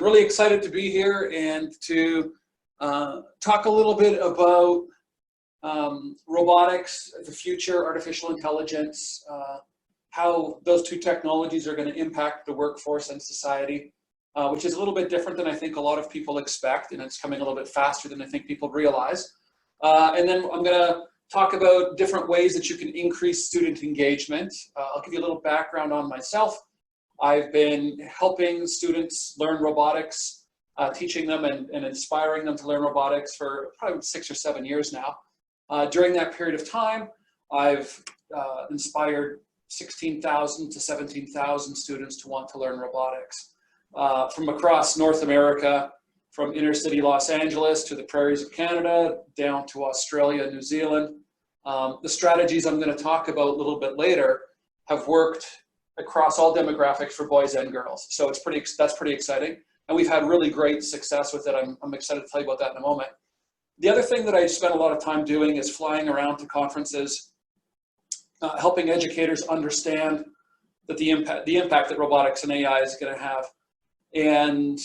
really excited to be here and to talk a little bit about robotics, the future, artificial intelligence, how those two technologies are going to impact the workforce and society, which is a little bit different than I think a lot of people expect, and it's coming a little bit faster than I think people realize. And then I'm going to talk about different ways that you can increase student engagement. I'll give you a little background on myself. I've been helping students learn robotics, teaching them and inspiring them to learn robotics for probably 6 or 7 years now. During that period of time, I've inspired 16,000 to 17,000 students to want to learn robotics. From across North America, from inner city Los Angeles to the prairies of Canada, down to Australia, New Zealand. The strategies I'm going to talk about a little bit later have worked across all demographics for boys and girls. So that's pretty exciting. And we've had really great success with it. I'm excited to tell you about that in a moment. The other thing that I spent a lot of time doing is flying around to conferences, helping educators understand that the impact that robotics and AI is going to have. And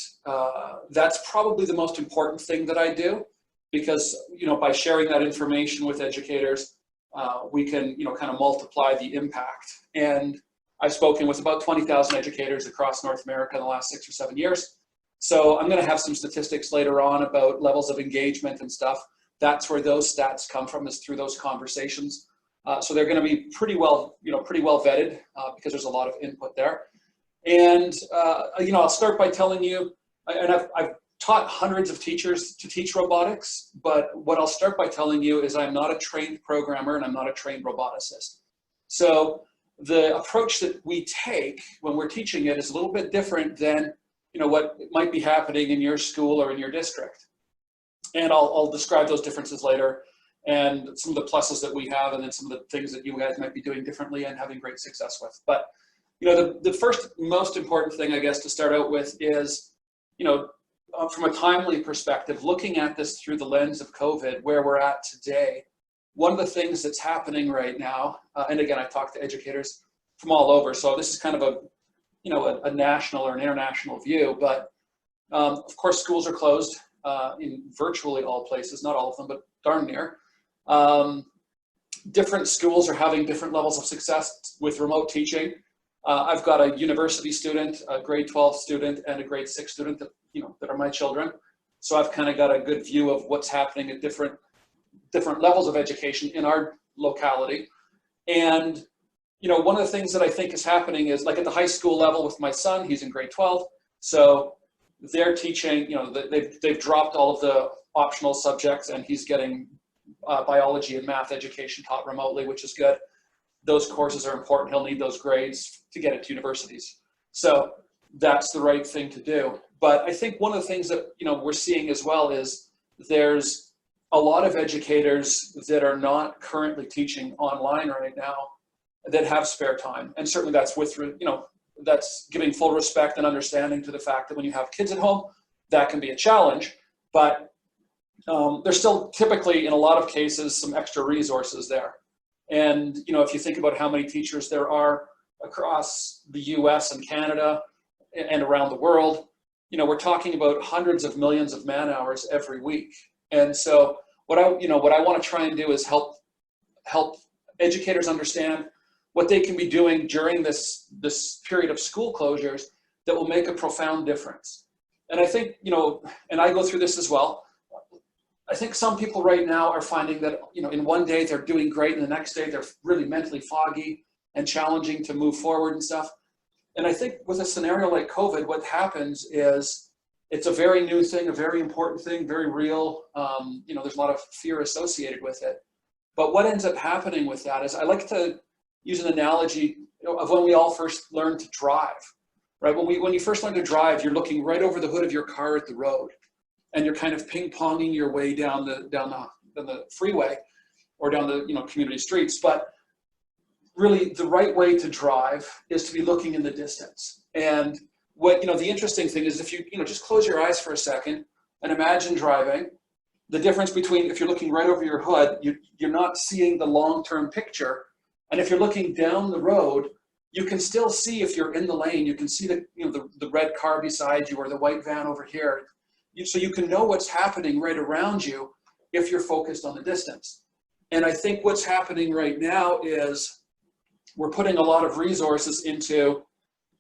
that's probably the most important thing that I do, because by sharing that information with educators, we can kind of multiply the impact. And I've spoken with about 20,000 educators across North America in the last 6 or 7 years. So I'm going to have some statistics later on about levels of engagement and stuff. That's where those stats come from, is through those conversations. So they're going to be pretty well vetted because there's a lot of input there. And I'll start by telling you, and I've taught hundreds of teachers to teach robotics, but what I'll start by telling you is I'm not a trained programmer and I'm not a trained roboticist. So the approach that we take when we're teaching it is a little bit different than what might be happening in your school or in your district. And I'll describe those differences later and some of the pluses that we have, and then some of the things that you guys might be doing differently and having great success with. But the first most important thing, I guess, to start out with is, from a timely perspective, looking at this through the lens of COVID, where we're at today. One of the things that's happening right now, and again, I talk to educators from all over, so this is kind of a national or an international view, but of course schools are closed in virtually all places, not all of them, but darn near. Different schools are having different levels of success with remote teaching. I've got a university student, a grade 12 student, and a grade 6 student that are my children. So I've kind of got a good view of what's happening at different levels of education in our locality. And one of the things that I think is happening is, like at the high school level with my son, he's in grade 12. So they're teaching, they've dropped all of the optional subjects, and he's getting biology and math education taught remotely, which is good. Those courses are important. He'll need those grades to get into universities. So that's the right thing to do. But I think one of the things that we're seeing as well is there's a lot of educators that are not currently teaching online right now that have spare time. And certainly that's that's giving full respect and understanding to the fact that when you have kids at home, that can be a challenge. But there's still typically, in a lot of cases, some extra resources there. And if you think about how many teachers there are across the US and Canada and around the world, we're talking about hundreds of millions of man hours every week. And so what I want to try and do is help educators understand what they can be doing during this period of school closures that will make a profound difference. And I think, and I go through this as well, I think some people right now are finding that, in one day they're doing great, and the next day they're really mentally foggy and challenging to move forward and stuff. And I think with a scenario like COVID, what happens is it's a very new thing, a very important thing, very real. There's a lot of fear associated with it. But what ends up happening with that is, I like to use an analogy of when we all first learned to drive, right? When you first learn to drive, you're looking right over the hood of your car at the road, and you're kind of ping-ponging your way down the freeway or down the community streets. But really, the right way to drive is to be looking in the distance. And what the interesting thing is, if you just close your eyes for a second and imagine driving, the difference between, if you're looking right over your hood, you're not seeing the long-term picture, and if you're looking down the road, you can still see if you're in the lane. You can see the red car beside you or the white van over here. So you can know what's happening right around you if you're focused on the distance. And I think what's happening right now is we're putting a lot of resources into,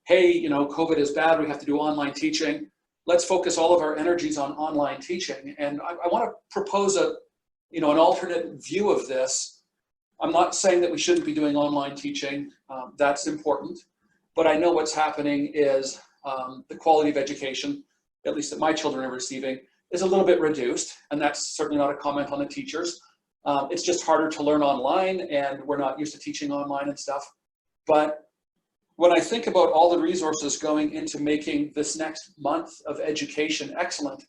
hey, COVID is bad, we have to do online teaching. Let's focus all of our energies on online teaching. And I want to propose an alternate view of this. I'm not saying that we shouldn't be doing online teaching. That's important. But I know what's happening is the quality of education, at least that my children are receiving, is a little bit reduced. And that's certainly not a comment on the teachers. It's just harder to learn online, and we're not used to teaching online and stuff. But when I think about all the resources going into making this next month of education excellent,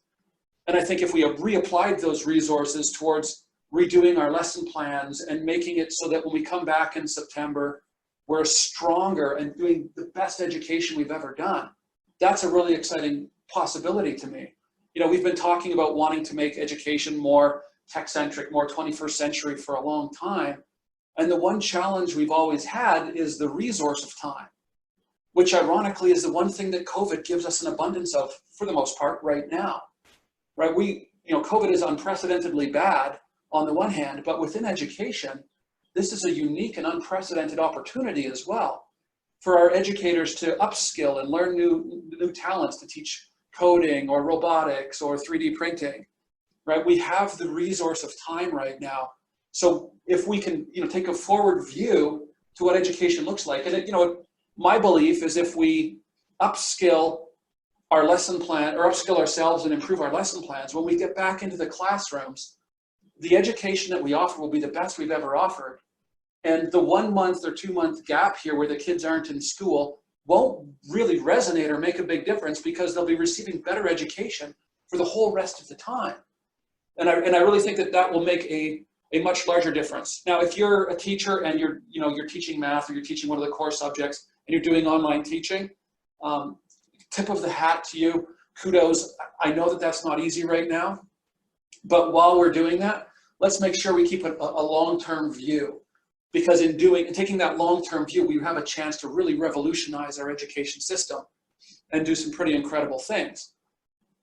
and I think if we have reapplied those resources towards redoing our lesson plans and making it so that when we come back in September, we're stronger and doing the best education we've ever done, that's a really exciting possibility to me. We've been talking about wanting to make education more tech-centric, more 21st century for a long time. And the one challenge we've always had is the resource of time, which ironically is the one thing that COVID gives us an abundance of for the most part right now, right? COVID is unprecedentedly bad on the one hand, but within education, this is a unique and unprecedented opportunity as well for our educators to upskill and learn new talents to teach coding or robotics or 3D printing, right? We have the resource of time right now. So if we can, take a forward view to what education looks like, and my belief is if we upskill our lesson plan or upskill ourselves and improve our lesson plans, when we get back into the classrooms, the education that we offer will be the best we've ever offered. And the 1 month or 2 month gap here where the kids aren't in school won't really resonate or make a big difference because they'll be receiving better education for the whole rest of the time. And I really think that will make a much larger difference. Now, if you're a teacher and you're teaching math or you're teaching one of the core subjects and you're doing online teaching, tip of the hat to you, kudos. I know that that's not easy right now, but while we're doing that, let's make sure we keep a long-term view, because in taking that long-term view, we have a chance to really revolutionize our education system and do some pretty incredible things.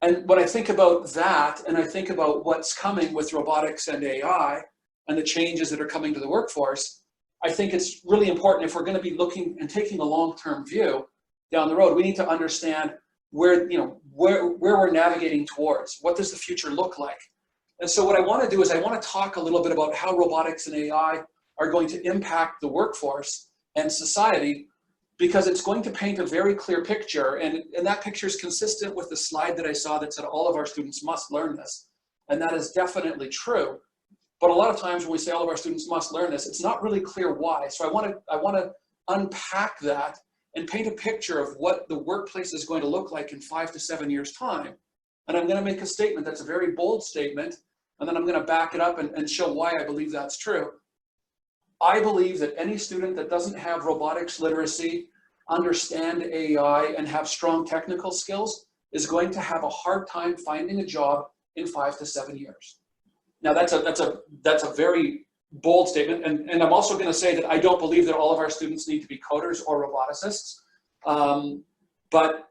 And when I think about that, and I think about what's coming with robotics and AI and the changes that are coming to the workforce, I think it's really important, if we're going to be looking and taking a long-term view down the road, we need to understand where we're navigating towards. What does the future look like? And so what I want to do is I want to talk a little bit about how robotics and AI are going to impact the workforce and society, because it's going to paint a very clear picture, and that picture is consistent with the slide that I saw that said all of our students must learn this, and that is definitely true. But a lot of times when we say all of our students must learn this, it's not really clear why. So I want to unpack that and paint a picture of what the workplace is going to look like in 5 to 7 years' time. And I'm going to make a statement that's a very bold statement, and then I'm going to back it up and show why I believe that's true. I believe that any student that doesn't have robotics literacy, understand AI, and have strong technical skills is going to have a hard time finding a job in 5 to 7 years. Now that's a very bold statement, and I'm also going to say that I don't believe that all of our students need to be coders or roboticists. But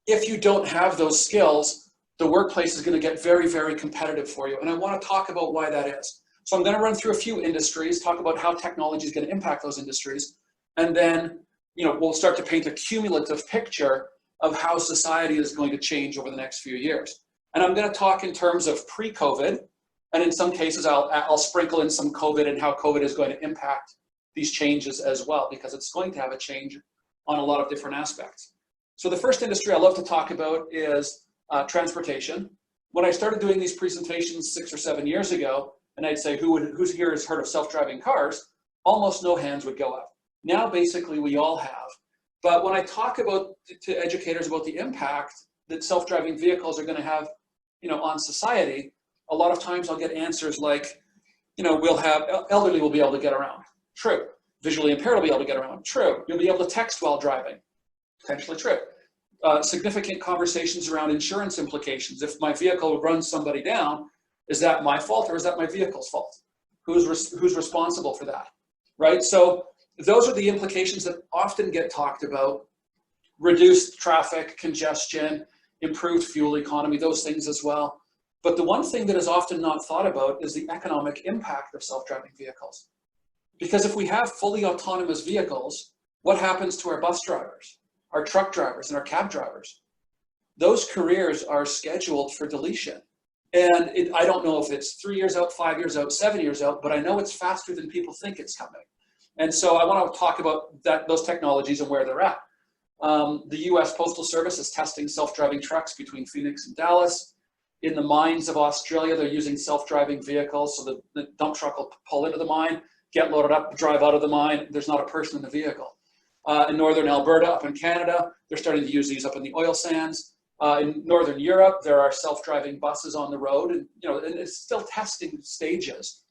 if you don't have those skills, the workplace is going to get very, very competitive for you. And I want to talk about why that is. So I'm going to run through a few industries, talk about how technology is going to impact those industries, and then we'll start to paint a cumulative picture of how society is going to change over the next few years. And I'm going to talk in terms of pre-COVID, and in some cases I'll sprinkle in some COVID and how COVID is going to impact these changes as well, because it's going to have a change on a lot of different aspects. So the first industry I love to talk about is transportation. When I started doing these presentations 6 or 7 years ago, and I'd say, who's here has heard of self-driving cars? Almost no hands would go up. Now, basically, we all have. But when I talk to educators about the impact that self-driving vehicles are going to have, on society, a lot of times I'll get answers like, we'll have elderly will be able to get around. True. Visually impaired will be able to get around. True. You'll be able to text while driving. Potentially true. Significant conversations around insurance implications. If my vehicle runs somebody down, is that my fault or is that my vehicle's fault? Who's responsible for that, right? So those are the implications that often get talked about. Reduced traffic congestion, improved fuel economy, those things as well. But the one thing that is often not thought about is the economic impact of self-driving vehicles. Because if we have fully autonomous vehicles, what happens to our bus drivers, our truck drivers, and our cab drivers? Those careers are scheduled for deletion. And I don't know if it's 3 years out, 5 years out, 7 years out, but I know it's faster than people think it's coming. And so I want to talk about those technologies and where they're at. The US Postal Service is testing self-driving trucks between Phoenix and Dallas. In the mines of Australia, they're using self-driving vehicles, so the dump truck will pull into the mine, get loaded up, drive out of the mine. There's not a person in the vehicle. In northern Alberta, up in Canada, they're starting to use these up in the oil sands. In northern Europe, there are self-driving buses on the road, and and it's still testing stages.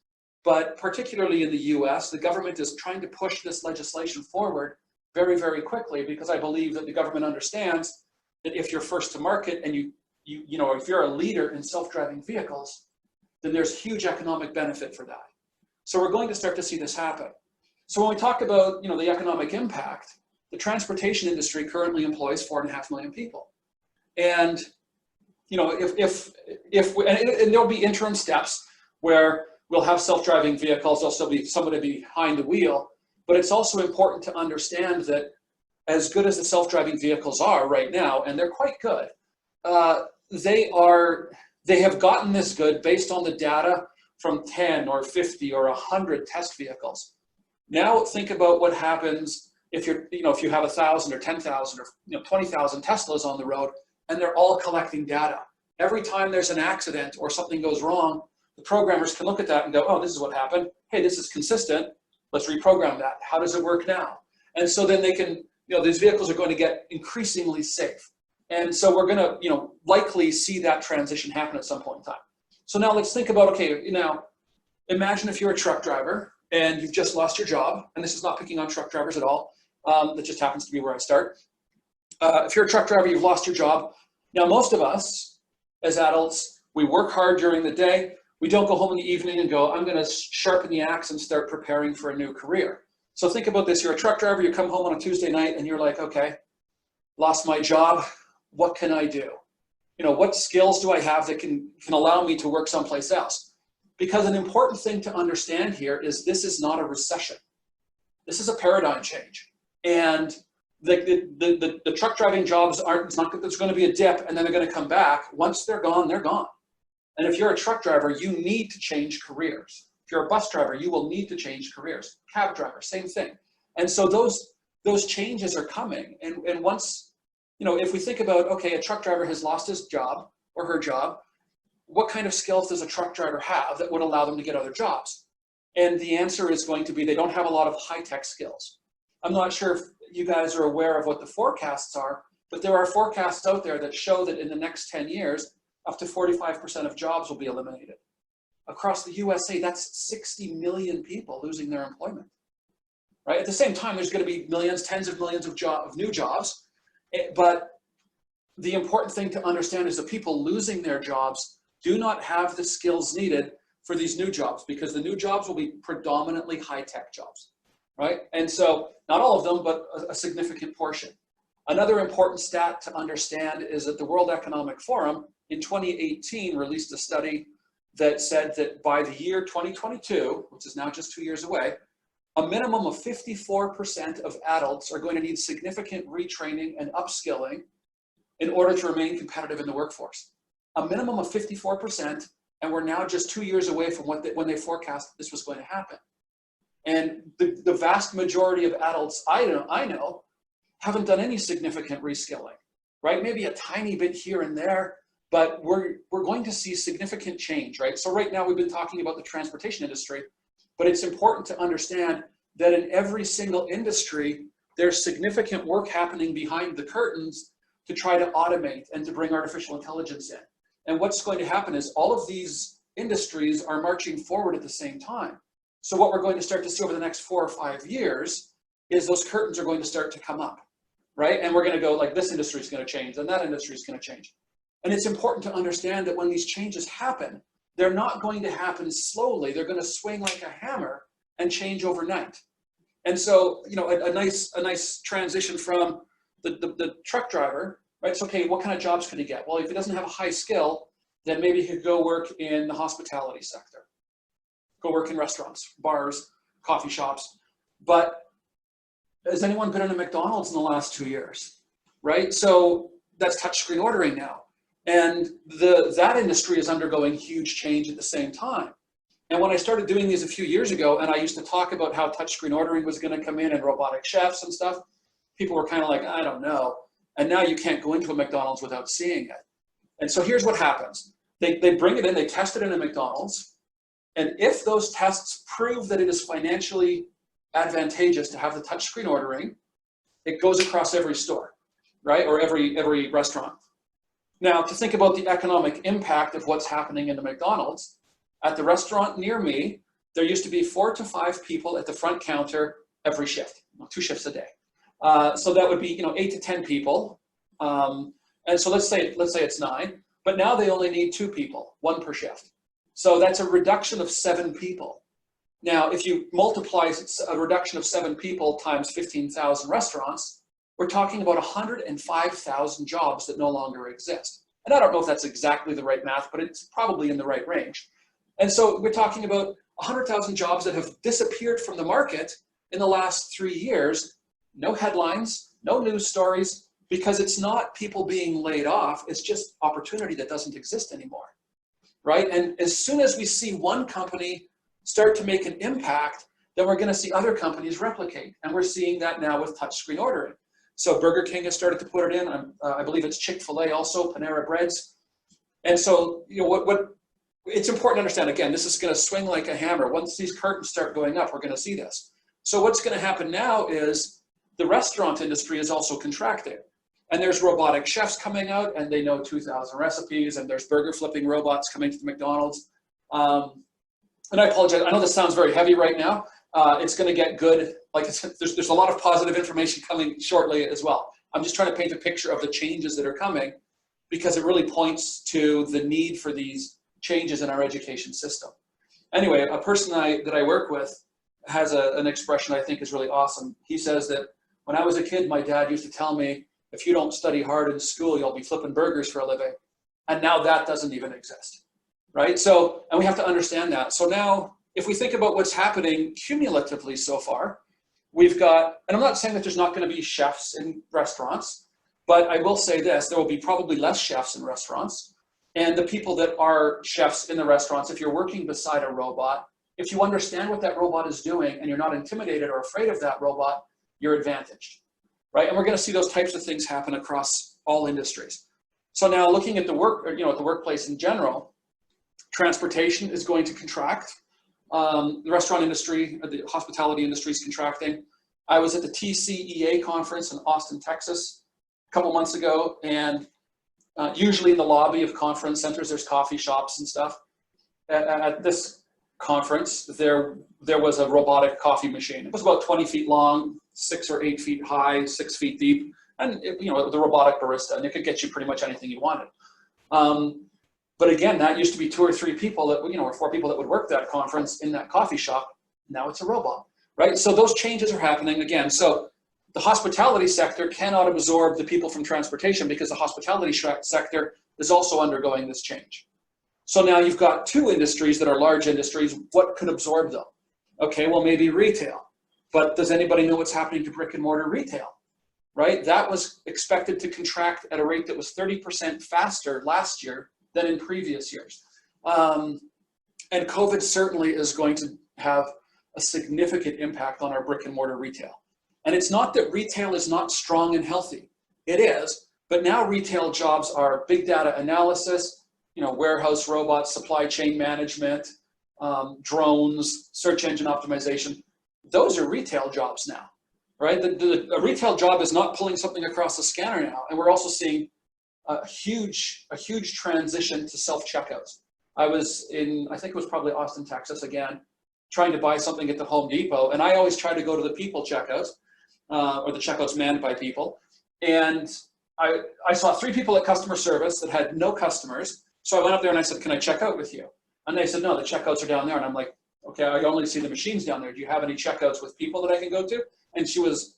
But particularly in the US, the government is trying to push this legislation forward very, very quickly, because I believe that the government understands that if you're first to market and if you're a leader in self-driving vehicles, then there's huge economic benefit for that. So we're going to start to see this happen. So when we talk about the economic impact, the transportation industry currently employs 4.5 million people. And and there'll be interim steps where we'll have self-driving vehicles, there'll still be somebody behind the wheel. But it's also important to understand that as good as the self-driving vehicles are right now, and they're quite good, they have gotten this good based on the data from 10 or 50 or 100 test vehicles. Now think about what happens if if you have 1,000 or 10,000 or 20,000 Teslas on the road, and they're all collecting data. Every time there's an accident or something goes wrong, the programmers can look at that and go, oh, this is what happened. Hey, this is consistent. Let's reprogram that. How does it work now? And so then they can, these vehicles are going to get increasingly safe. And so we're going to, likely see that transition happen at some point in time. So now let's think about, okay, now imagine if you're a truck driver and you've just lost your job, and this is not picking on truck drivers at all. That just happens to be where I start. If you're a truck driver, you've lost your job. Now, most of us as adults, we work hard during the day. We don't go home in the evening and go, I'm going to sharpen the axe and start preparing for a new career. So think about this. You're a truck driver. You come home on a Tuesday night and you're like, okay, lost my job. What can I do? What skills do I have that can allow me to work someplace else? Because an important thing to understand here is this is not a recession. This is a paradigm change. And the truck driving jobs it's not that there's going to be a dip and then they're going to come back. Once they're gone, they're gone. And if you're a truck driver, you need to change careers. If you're a bus driver, you will need to change careers. Cab driver, same thing. And so those changes are coming. And once, if we think about, okay, a truck driver has lost his job or her job, what kind of skills does a truck driver have that would allow them to get other jobs? And the answer is going to be they don't have a lot of high-tech skills. I'm not sure if you guys are aware of what the forecasts are, but there are forecasts out there that show that in the next 10 years, up to 45% of jobs will be eliminated. Across the USA, that's 60 million people losing their employment, right? At the same time, there's going to be millions, tens of millions of new jobs. But the important thing to understand is the people losing their jobs do not have the skills needed for these new jobs, because the new jobs will be predominantly high-tech jobs, right? And so not all of them, but a significant portion. Another important stat to understand is that the World Economic Forum in 2018 released a study that said that by the year 2022, which is now just 2 years away, a minimum of 54% of adults are going to need significant retraining and upskilling in order to remain competitive in the workforce. A minimum of 54%, and we're now just 2 years away from when they forecast this was going to happen. And the vast majority of adults I know haven't done any significant reskilling, right? Maybe a tiny bit here and there, but we're going to see significant change, right? So right now we've been talking about the transportation industry, but it's important to understand that in every single industry, there's significant work happening behind the curtains to try to automate and to bring artificial intelligence in. And what's going to happen is all of these industries are marching forward at the same time. So what we're going to start to see over the next 4 or 5 years is those curtains are going to start to come up, right? And we're going to go like, this industry is going to change and that industry is going to change. And it's important to understand that when these changes happen, they're not going to happen slowly. They're going to swing like a hammer and change overnight. And so, you know, a nice transition from the truck driver, right? So, okay, what kind of jobs can he get? Well, if he doesn't have a high skill, then maybe he could go work in the hospitality sector, go work in restaurants, bars, coffee shops. But has anyone been in a McDonald's in the last 2 years, right? So that's touchscreen ordering now. And that industry is undergoing huge change at the same time. And when I started doing these a few years ago, and I used to talk about how touchscreen ordering was going to come in and robotic chefs and stuff, people were kind of like, I don't know. And now you can't go into a McDonald's without seeing it. And so here's what happens. They bring it in, they test it in a McDonald's. And if those tests prove that it is financially advantageous to have the touchscreen ordering, it goes across every store, right? Or every restaurant. Now, to think about the economic impact of what's happening in the McDonald's, at the restaurant near me, there used to be 4 to 5 people at the front counter every shift, 2 shifts a day. So that would be 8 to 10 people. And so let's say it's 9, but now they only need 2 people, 1 per shift. So that's a reduction of 7 people. Now, if you multiply a reduction of 7 people times 15,000 restaurants, we're talking about 105,000 jobs that no longer exist. And I don't know if that's exactly the right math, but it's probably in the right range. And so we're talking about 100,000 jobs that have disappeared from the market in the last 3 years. No headlines, no news stories, because it's not people being laid off, it's just opportunity that doesn't exist anymore, right? And as soon as we see one company start to make an impact, then we're gonna see other companies replicate. And we're seeing that now with touchscreen ordering. So Burger King has started to put it in. I believe it's Chick-fil-A also, Panera Breads. And so, what it's important to understand, again, this is gonna swing like a hammer. Once these curtains start going up, we're gonna see this. So what's gonna happen now is the restaurant industry is also contracting. And there's robotic chefs coming out and they know 2,000 recipes, and there's burger flipping robots coming to the McDonald's. And I apologize, I know this sounds very heavy right now. It's gonna get good. Like there's a lot of positive information coming shortly as well. I'm just trying to paint a picture of the changes that are coming, because it really points to the need for these changes in our education system. Anyway, a person that I work with has an expression I think is really awesome. He says that when I was a kid, my dad used to tell me, if you don't study hard in school, you'll be flipping burgers for a living. And now that doesn't even exist, right? So, and we have to understand that. So now, if we think about what's happening cumulatively so far, we've got, and I'm not saying that there's not going to be chefs in restaurants, but I will say this, there will be probably less chefs in restaurants. And the people that are chefs in the restaurants, if you're working beside a robot, if you understand what that robot is doing and you're not intimidated or afraid of that robot, you're advantaged, right? And we're going to see those types of things happen across all industries. So now looking at the workplace in general, transportation is going to contract. The restaurant industry, the hospitality industry is contracting. I was at the TCEA conference in Austin, Texas, a couple months ago, and usually in the lobby of conference centers, there's coffee shops and stuff. At this conference, there was a robotic coffee machine. It was about 20 feet long, 6 or 8 feet high, 6 feet deep, and the robotic barista, and it could get you pretty much anything you wanted. But again, that used to be 2 or 3 people that, or 4 people that would work that conference in that coffee shop. Now it's a robot, right? So those changes are happening again. So the hospitality sector cannot absorb the people from transportation, because the hospitality sector is also undergoing this change. So now you've got 2 industries that are large industries. What could absorb them? Okay, well, maybe retail. But does anybody know what's happening to brick and mortar retail, right? That was expected to contract at a rate that was 30% faster last year than in previous years. And COVID certainly is going to have a significant impact on our brick and mortar retail. And it's not that retail is not strong and healthy. It is, but now retail jobs are big data analysis, warehouse robots, supply chain management, drones, search engine optimization. Those are retail jobs now, right? A retail job is not pulling something across the scanner now. And we're also seeing a huge transition to self-checkouts. I was in, I think it was probably Austin, Texas again, trying to buy something at the Home Depot. And I always try to go to the people checkouts, or the checkouts manned by people. And I saw 3 people at customer service that had no customers. So I went up there and I said, can I check out with you? And they said, no, the checkouts are down there. And I'm like, Okay, I only see the machines down there. Do you have any checkouts with people that I can go to? And she was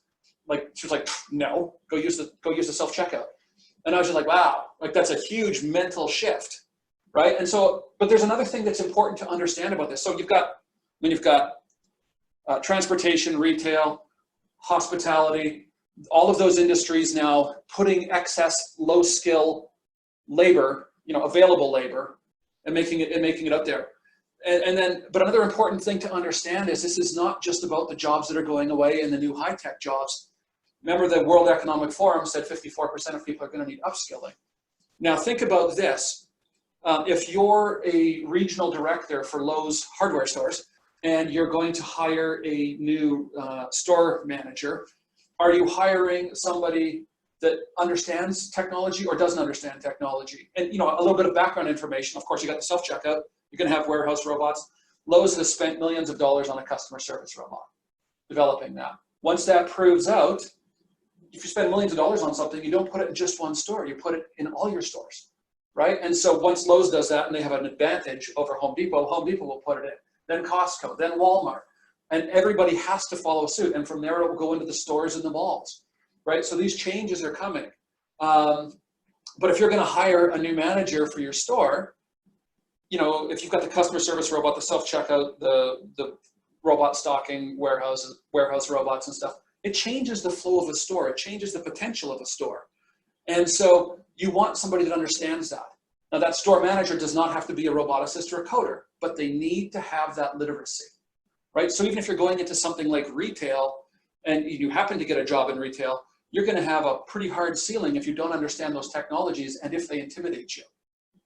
like, no, go use the self-checkout. And I was just like, wow, like that's a huge mental shift, right? And so, but there's another thing that's important to understand about this. So you've got transportation, retail, hospitality, all of those industries now putting excess low skill labor, available labor, and making it up there. And then, but another important thing to understand is this is not just about the jobs that are going away and the new high-tech jobs. Remember the World Economic Forum said 54% of people are going to need upskilling. Now think about this. If you're a regional director for Lowe's hardware stores and you're going to hire a new store manager, are you hiring somebody that understands technology or doesn't understand technology? And a little bit of background information. Of course, you got the self-checkout. You're going to have warehouse robots. Lowe's has spent millions of dollars on a customer service robot, developing that. Once that proves out, if you spend millions of dollars on something, you don't put it in just one store. You put it in all your stores, right? And so once Lowe's does that and they have an advantage over Home Depot will put it in. Then Costco, then Walmart. And everybody has to follow suit. And from there, it will go into the stores and the malls, right? So these changes are coming. But if you're going to hire a new manager for your store, if you've got the customer service robot, the self-checkout, the robot stocking warehouse robots and stuff, it changes the flow of a store. It changes the potential of a store. And so you want somebody that understands that. Now that store manager does not have to be a roboticist or a coder, but they need to have that literacy, right? So even if you're going into something like retail and you happen to get a job in retail, you're going to have a pretty hard ceiling if you don't understand those technologies and if they intimidate you,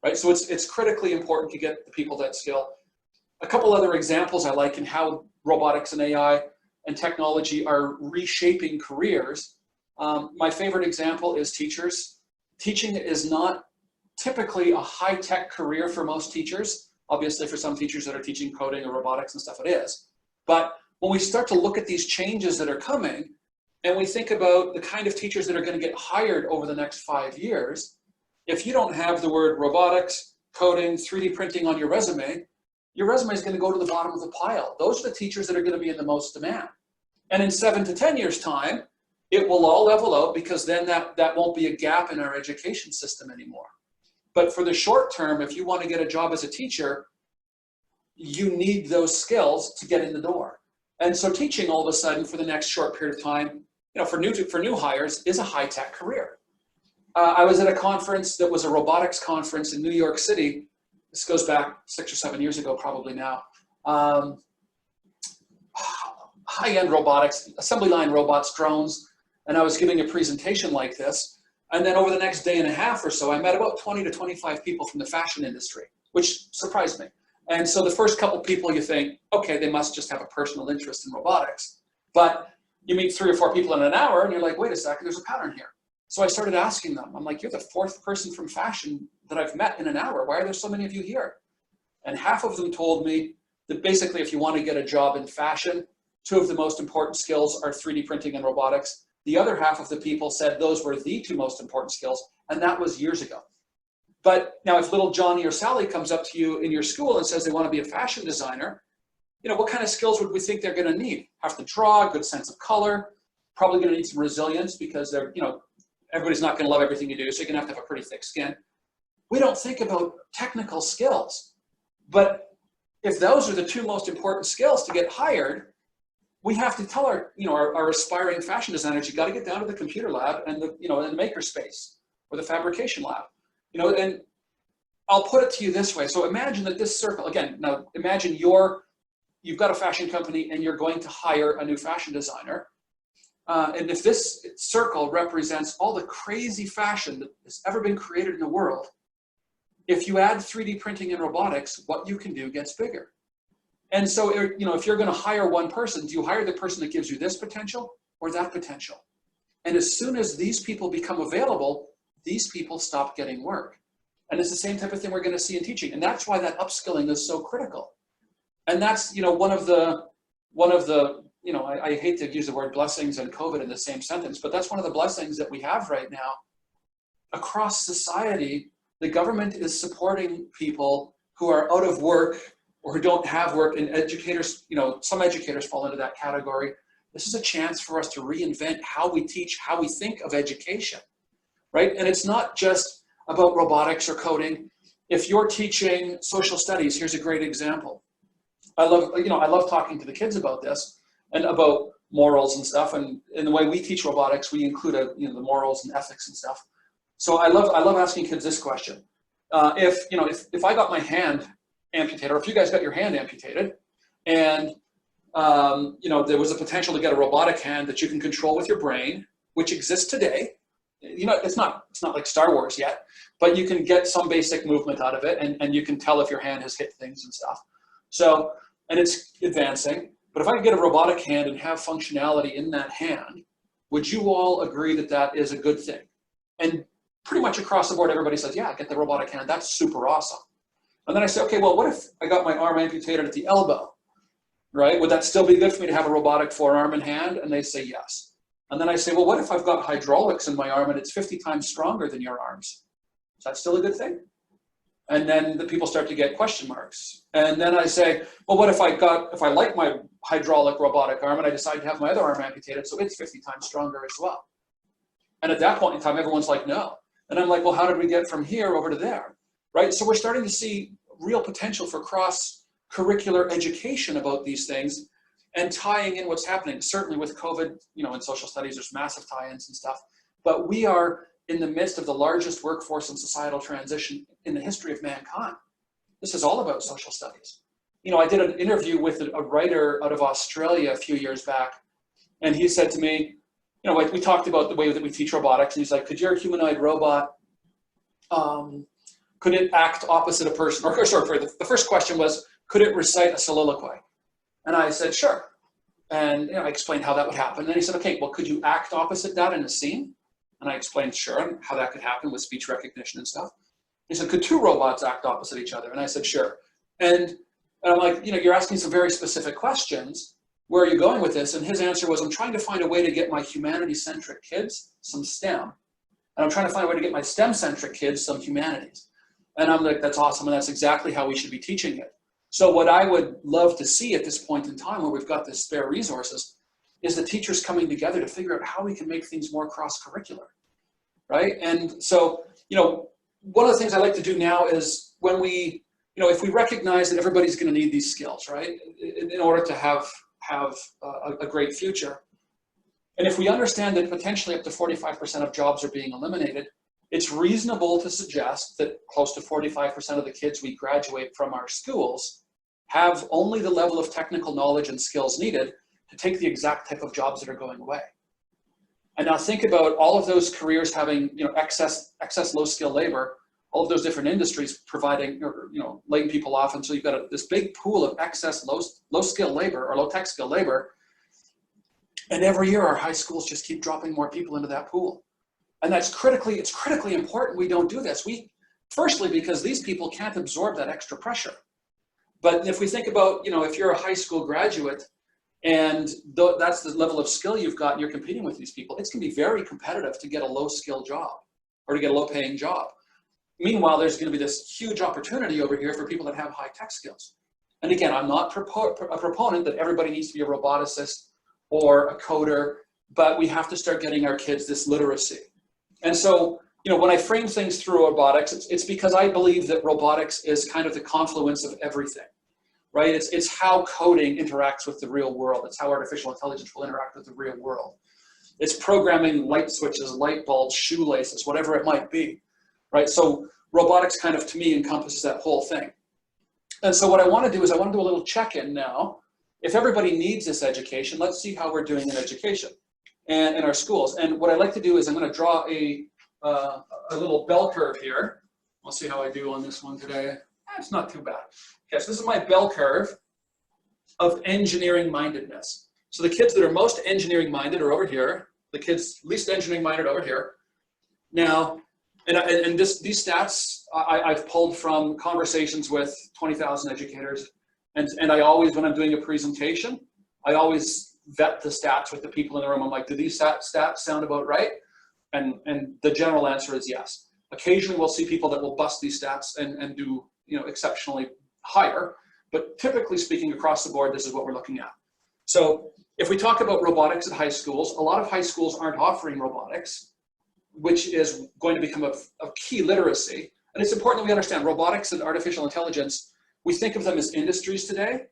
right? So it's critically important to get the people that skill. A couple other examples I like in how robotics and AI and technology are reshaping careers. My favorite example is teachers. Teaching is not typically a high-tech career for most teachers. Obviously, for some teachers that are teaching coding or robotics and stuff, it is. But when we start to look at these changes that are coming, and we think about the kind of teachers that are going to get hired over the next 5 years, if you don't have the word robotics, coding, 3D printing on your resume is going to go to the bottom of the pile. Those are the teachers that are going to be in the most demand. And in 7 to 10 years' time, it will all level out because then that won't be a gap in our education system anymore. But for the short term, if you want to get a job as a teacher, you need those skills to get in the door. And so teaching all of a sudden for the next short period of time, for new hires is a high-tech career. I was at a conference that was a robotics conference in New York City. This goes back 6 or 7 years ago, probably now. High-end robotics, assembly line robots, drones, and I was giving a presentation like this. And then over the next day and a half or so, I met about 20 to 25 people from the fashion industry, which surprised me. And so the first couple people you think, okay, they must just have a personal interest in robotics. But you meet 3 or 4 people in an hour and you're like, wait a second, there's a pattern here. So I started asking them, I'm like, you're the 4th person from fashion that I've met in an hour. Why are there so many of you here? And half of them told me that basically if you want to get a job in fashion, 2 of the most important skills are 3D printing and robotics. The other half of the people said those were the 2 most important skills, and that was years ago. But now if little Johnny or Sally comes up to you in your school and says they want to be a fashion designer, what kind of skills would we think they're going to need? Have to draw, a good sense of color, probably going to need some resilience because they're, everybody's not going to love everything you do, so you're going to have a pretty thick skin. We don't think about technical skills, but if those are the 2 most important skills to get hired, we have to tell our aspiring fashion designers, you got to get down to the computer lab and the, and the maker space or the fabrication lab, and I'll put it to you this way. So imagine that this circle, again, now imagine you've got a fashion company and you're going to hire a new fashion designer. And if this circle represents all the crazy fashion that has ever been created in the world, if you add 3D printing and robotics, what you can do gets bigger. And so, if you're going to hire one person, do you hire the person that gives you this potential or that potential? And as soon as these people become available, these people stop getting work. And it's the same type of thing we're going to see in teaching. And that's why that upskilling is so critical. And that's, one of the, I hate to use the word blessings and COVID in the same sentence, but that's one of the blessings that we have right now. Across society, the government is supporting people who are out of work or who don't have work, and educators, some educators fall into that category. This is a chance for us to reinvent how we teach, how we think of education, right? And it's not just about robotics or coding. If you're teaching social studies, here's a great example. I love talking to the kids about this and about morals and stuff. And in the way we teach robotics, we include the morals and ethics and stuff. So I love asking kids this question. If I got my hand amputated, or if you guys got your hand amputated, and there was a potential to get a robotic hand that you can control with your brain, which exists today. It's not like Star Wars yet, but you can get some basic movement out of it, and you can tell if your hand has hit things and stuff. So, and it's advancing. But if I could get a robotic hand and have functionality in that hand, would you all agree that that is a good thing? And pretty much across the board, everybody says, yeah, get the robotic hand. That's super awesome. And then I say, okay, well, what if I got my arm amputated at the elbow? Right? Would that still be good for me to have a robotic forearm and hand? And they say yes. And then I say, well, what if I've got hydraulics in my arm and it's 50 times stronger than your arms? Is that still a good thing? And then the people start to get question marks. And then I say, well, what if I like my hydraulic robotic arm and I decide to have my other arm amputated so it's 50 times stronger as well? And at that point in time, everyone's like, no. And I'm like, well, how did we get from here over to there? Right? So we're starting to see real potential for cross-curricular education about these things and tying in what's happening. Certainly with COVID, in social studies, there's massive tie-ins and stuff. But we are in the midst of the largest workforce and societal transition in the history of mankind. This is all about social studies. I did an interview with a writer out of Australia a few years back, and he said to me, we talked about the way that we teach robotics, and he's like, could your humanoid robot, could it act opposite a person? Or sorry, the first question was, could it recite a soliloquy? And I said, sure. And I explained how that would happen. And then he said, okay, well, could you act opposite that in a scene? And I explained, sure, and how that could happen with speech recognition and stuff. He said, could two robots act opposite each other? And I said, sure. And I'm like, you're asking some very specific questions. Where are you going with this? And his answer was, I'm trying to find a way to get my humanity-centric kids some STEM. And I'm trying to find a way to get my STEM-centric kids some humanities. And I'm like, that's awesome. And that's exactly how we should be teaching it. So what I would love to see at this point in time where we've got this spare resources is the teachers coming together to figure out how we can make things more cross-curricular, right? And so, one of the things I like to do now is when we, if we recognize that everybody's going to need these skills, right, in order to have a great future. And if we understand that potentially up to 45% of jobs are being eliminated, it's reasonable to suggest that close to 45% of the kids we graduate from our schools have only the level of technical knowledge and skills needed to take the exact type of jobs that are going away. And now think about all of those careers having excess low-skill labor, all of those different industries providing, laying people off. And so you've got this big pool of excess low-skill labor or low-tech skill labor. And every year our high schools just keep dropping more people into that pool. And it's critically important we don't do this. Firstly, because these people can't absorb that extra pressure. But if we think about, if you're a high school graduate and that's the level of skill you've got and you're competing with these people, it's going to be very competitive to get a low-skill job or to get a low-paying job. Meanwhile, there's going to be this huge opportunity over here for people that have high-tech skills. And again, I'm not a proponent that everybody needs to be a roboticist or a coder, but we have to start getting our kids this literacy. And so, when I frame things through robotics, it's because I believe that robotics is kind of the confluence of everything, right? It's how coding interacts with the real world. It's how artificial intelligence will interact with the real world. It's programming light switches, light bulbs, shoelaces, whatever it might be, right? So robotics kind of, to me, encompasses that whole thing. And so what I want to do is I want to do a little check-in now. If everybody needs this education, let's see how we're doing in education and in our schools. And what I like to do is I'm going to draw a little bell curve here. We'll see how I do on this one today. It's not too bad. Okay, so this is my bell curve of engineering-mindedness. So the kids that are most engineering-minded are over here. The kids least engineering-minded over here. Now, and these stats I've pulled from conversations with 20,000 educators. And I always, when I'm doing a presentation, I always vet the stats with the people in the room. I'm like, do these stats sound about right? And the general answer is yes. Occasionally we'll see people that will bust these stats and do exceptionally higher. but typically speaking across the board, this is what we're looking at. So if we talk about robotics at high schools, a lot of high schools aren't offering robotics, which is going to become a key literacy. And it's important that we understand robotics and artificial intelligence, we think of them as industries today,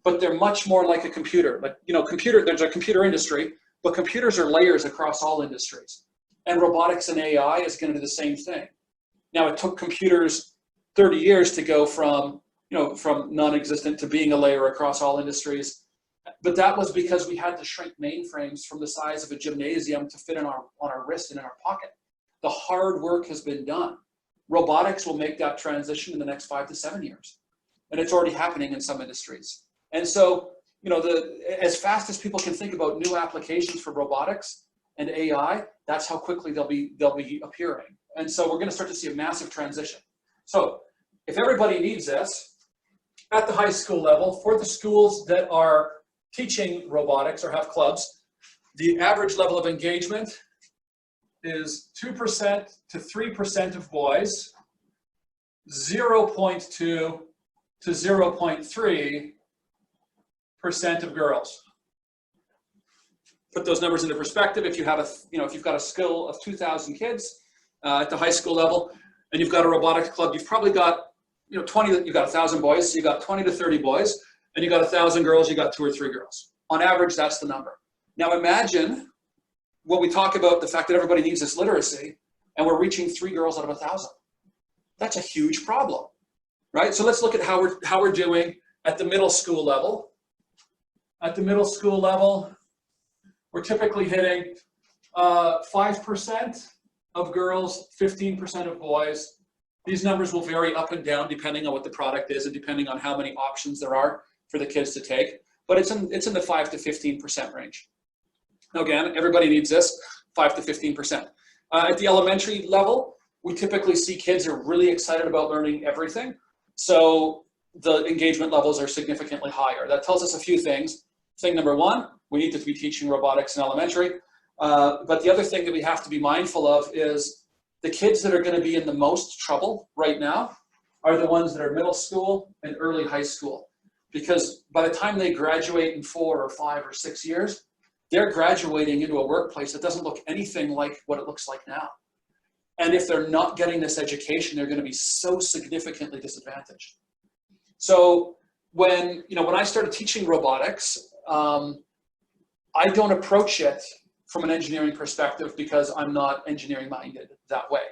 but they're much more like a computer. Like, you know, there's a computer industry, but computers are layers across all industries. And robotics and AI is going to do the same thing. Now, it took computers 30 years to go from, you know, from non-existent to being a layer across all industries. But that was because we had to shrink mainframes from the size of a gymnasium to fit on our wrist and in our pocket. The hard work has been done. Robotics will make that transition in the next 5 to 7 years. And it's already happening in some industries. And so, you know, as fast as people can think about new applications for robotics and AI, that's how quickly they'll be appearing. And so we're going to start to see a massive transition. So if everybody needs this, at the high school level, for the schools that are teaching robotics or have clubs, the average level of engagement is 2% to 3% of boys, 0.2 to 0.3% of girls. Put those numbers into perspective. If you have if you've got a school of 2,000 kids at the high school level, and you've got a robotics club, you've probably got, you know, you've got 1,000 boys, so you got 20 to 30 boys, and you got 1,000 girls, you got 2 or 3 girls. On average, that's the number. Now imagine when we talk about the fact that everybody needs this literacy, and we're reaching 3 girls out of 1,000. That's a huge problem, right? So let's look at how we're doing at the middle school level. At the middle school level, we're typically hitting 5% of girls, 15% of boys. These numbers will vary up and down depending on what the product is and depending on how many options there are for the kids to take. But it's in the 5 to 15% range. Now again, everybody needs this, 5 to 15%. At the elementary level, we typically see kids are really excited about learning everything. So the engagement levels are significantly higher. That tells us a few things. Thing number one, we need to be teaching robotics in elementary. But the other thing that we have to be mindful of is the kids that are going to be in the most trouble right now are the ones that are middle school and early high school. Because by the time they graduate in 4 or 5 or 6 years, they're graduating into a workplace that doesn't look anything like what it looks like now. And if they're not getting this education, they're going to be so significantly disadvantaged. So when I started teaching robotics, I don't approach it from an engineering perspective because I'm not engineering minded that way.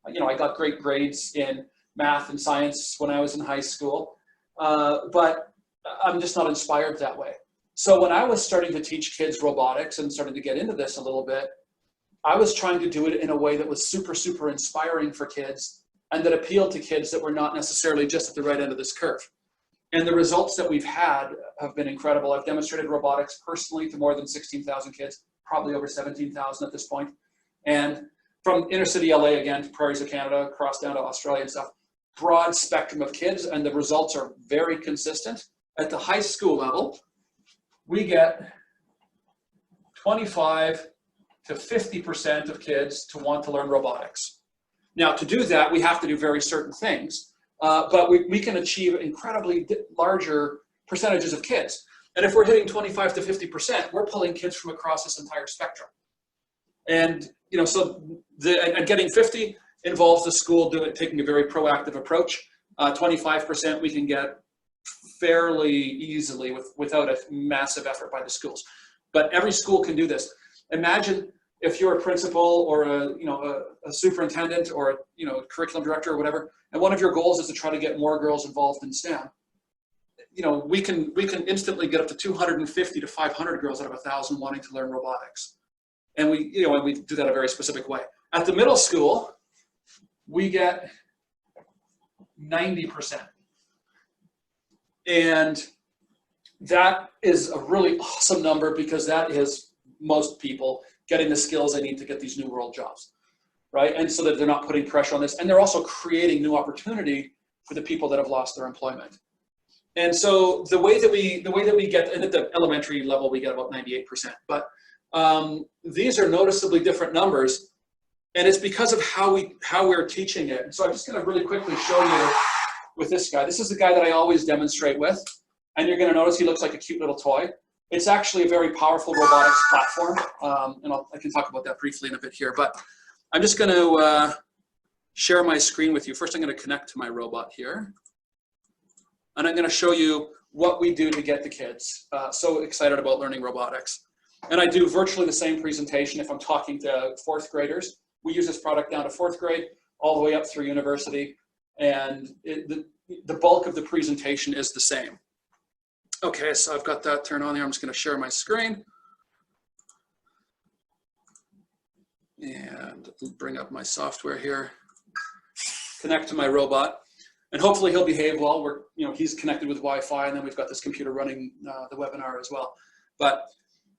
You know, I got great grades in math and science when I was in high school, but I'm just not inspired that way. So when I was starting to teach kids robotics and starting to get into this a little bit, I was trying to do it in a way that was super, super inspiring for kids and that appealed to kids that were not necessarily just at the right end of this curve. And the results that we've had have been incredible. I've demonstrated robotics personally to more than 16,000 kids, probably over 17,000 at this point. And from inner city LA again to prairies of Canada, across down to Australia and stuff, broad spectrum of kids, and the results are very consistent. At the high school level, we get 25 to 50% of kids to want to learn robotics. Now, to do that, we have to do very certain things, but we can achieve incredibly larger percentages of kids. And if we're hitting 25 to 50%, we're pulling kids from across this entire spectrum. And so getting 50 involves the school taking a very proactive approach. 25% we can get fairly easily without a massive effort by the schools. But every school can do this. Imagine if you're a principal or a superintendent or a curriculum director or whatever, and one of your goals is to try to get more girls involved in STEM. We can instantly get up to 250 to 500 girls out of 1,000 wanting to learn robotics. And we do that a very specific way. At the middle school, we get 90%. And that is a really awesome number because that is most people getting the skills they need to get these new world jobs, right? And so that they're not putting pressure on this. And they're also creating new opportunity for the people that have lost their employment. And so the way that we get, and at the elementary level, we get about 98%. But these are noticeably different numbers. And it's because of how we're teaching it. And so I'm just going to really quickly show you with this guy. This is the guy that I always demonstrate with. and you're going to notice he looks like a cute little toy. It's actually a very powerful robotics platform, and I can talk about that briefly in a bit here, but I'm just going to share my screen with you. First, I'm going to connect to my robot here, and I'm going to show you what we do to get the kids so excited about learning robotics. And I do virtually the same presentation if I'm talking to 4th graders. We use this product down to 4th grade, all the way up through university, and the bulk of the presentation is the same. Okay, so I've got that turned on here. I'm just going to share my screen and bring up my software here, connect to my robot, and hopefully he'll behave well. He's connected with Wi-Fi, and then we've got this computer running the webinar as well. But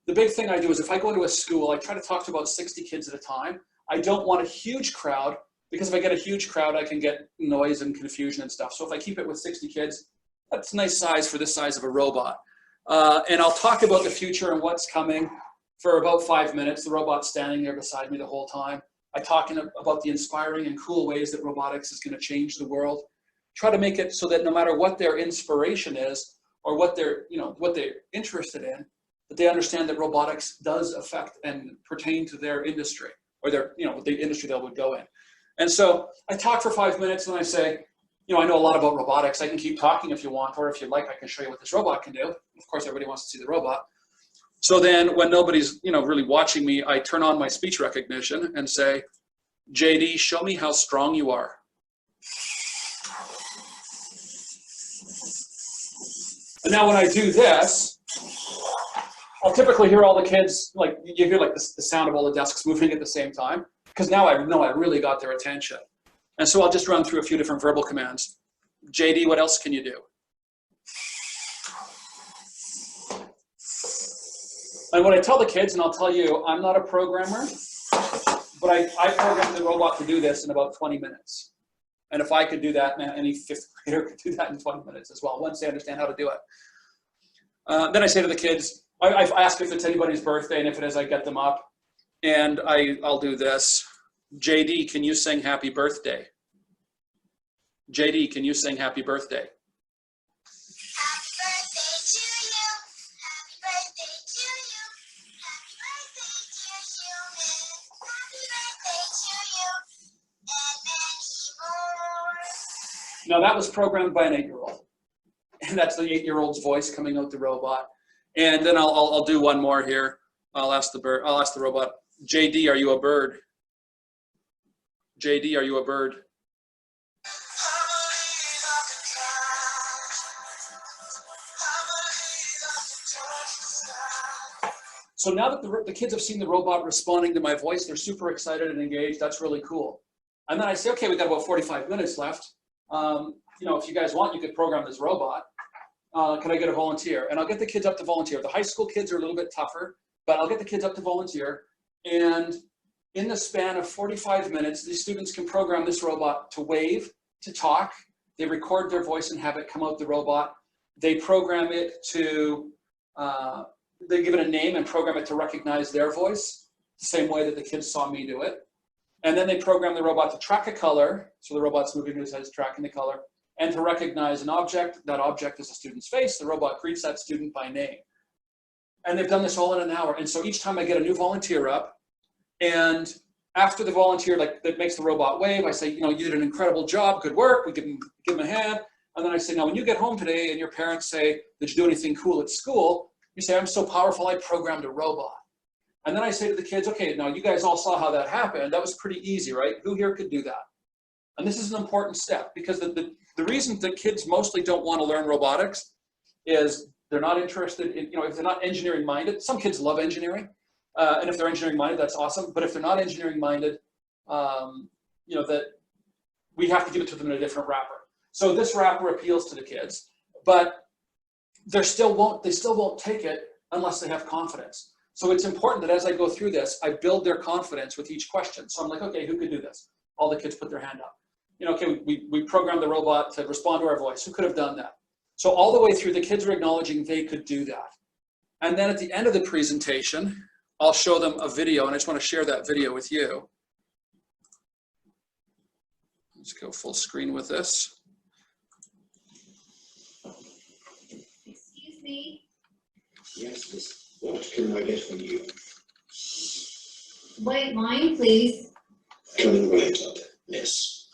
the big thing I do is if I go into a school, I try to talk to about 60 kids at a time. I don't want a huge crowd, because if I get a huge crowd, I can get noise and confusion and stuff. So if I keep it with 60 kids, that's a nice size for this size of a robot. And I'll talk about the future and what's coming for about 5 minutes. The robot's standing there beside me the whole time. I talk about the inspiring and cool ways that robotics is going to change the world. Try to make it so that no matter what their inspiration is or what they're interested in, that they understand that robotics does affect and pertain to their industry, or the industry they would go in. And so I talk for 5 minutes and I say, I know a lot about robotics. I can keep talking if you want, or if you'd like, I can show you what this robot can do. Of course, everybody wants to see the robot. So then when nobody's, really watching me, I turn on my speech recognition and say, JD, show me how strong you are. And now when I do this, I'll typically hear all the kids, you hear the sound of all the desks moving at the same time, because now I know I really got their attention. And so I'll just run through a few different verbal commands. JD, what else can you do? And what I tell the kids, and I'll tell you, I'm not a programmer, but I programmed the robot to do this in about 20 minutes. And if I could do that, man, any 5th grader could do that in 20 minutes as well, once they understand how to do it. Then I say to the kids, I ask if it's anybody's birthday, and if it is, I get them up. And I'll do this. JD, can you sing happy birthday? JD, can you sing happy birthday? Happy birthday to you. Happy birthday to you. Happy birthday, dear human. Happy birthday to you. And many more. Now that was programmed by an 8-year-old. And that's the 8-year-old's voice coming out the robot. And then I'll do one more here. I'll ask the robot, JD, are you a bird? JD, are you a bird? So now that the kids have seen the robot responding to my voice, they're super excited and engaged. That's really cool. And then I say, okay, we've got about 45 minutes left. If you guys want, you could program this robot. Can I get a volunteer? And I'll get the kids up to volunteer. The high school kids are a little bit tougher, but I'll get the kids up to volunteer. And in the span of 45 minutes, these students can program this robot to wave, to talk. They record their voice and have it come out the robot. They program it to, they give it a name and program it to recognize their voice, the same way that the kids saw me do it. And then they program the robot to track a color, so the robot's moving his head, tracking the color, and to recognize an object. That object is a student's face. The robot greets that student by name. And they've done this all in an hour. And so each time I get a new volunteer up, and after the volunteer that makes the robot wave, I say, you did an incredible job, good work. We give them a hand. And then I say, now when you get home today and your parents say, did you do anything cool at school? You say, I'm so powerful, I programmed a robot. And then I say to the kids, okay, now you guys all saw how that happened. That was pretty easy, right? Who here could do that? And this is an important step, because the reason that kids mostly don't want to learn robotics is they're not interested in, if they're not engineering minded. Some kids love engineering. And if they're engineering minded, that's awesome. But if they're not engineering minded, that we have to give it to them in a different wrapper. So this wrapper appeals to the kids, but they still won't take it unless they have confidence. So it's important that as I go through this, I build their confidence with each question. So I'm like, okay, who could do this? All the kids put their hand up. Okay, we programmed the robot to respond to our voice. Who could have done that? So all the way through, the kids are acknowledging they could do that. And then at the end of the presentation, I'll show them a video, and I just want to share that video with you. Let's go full screen with this. me? Yes, miss. What can I get for you? White wine, please. Coming right up, miss.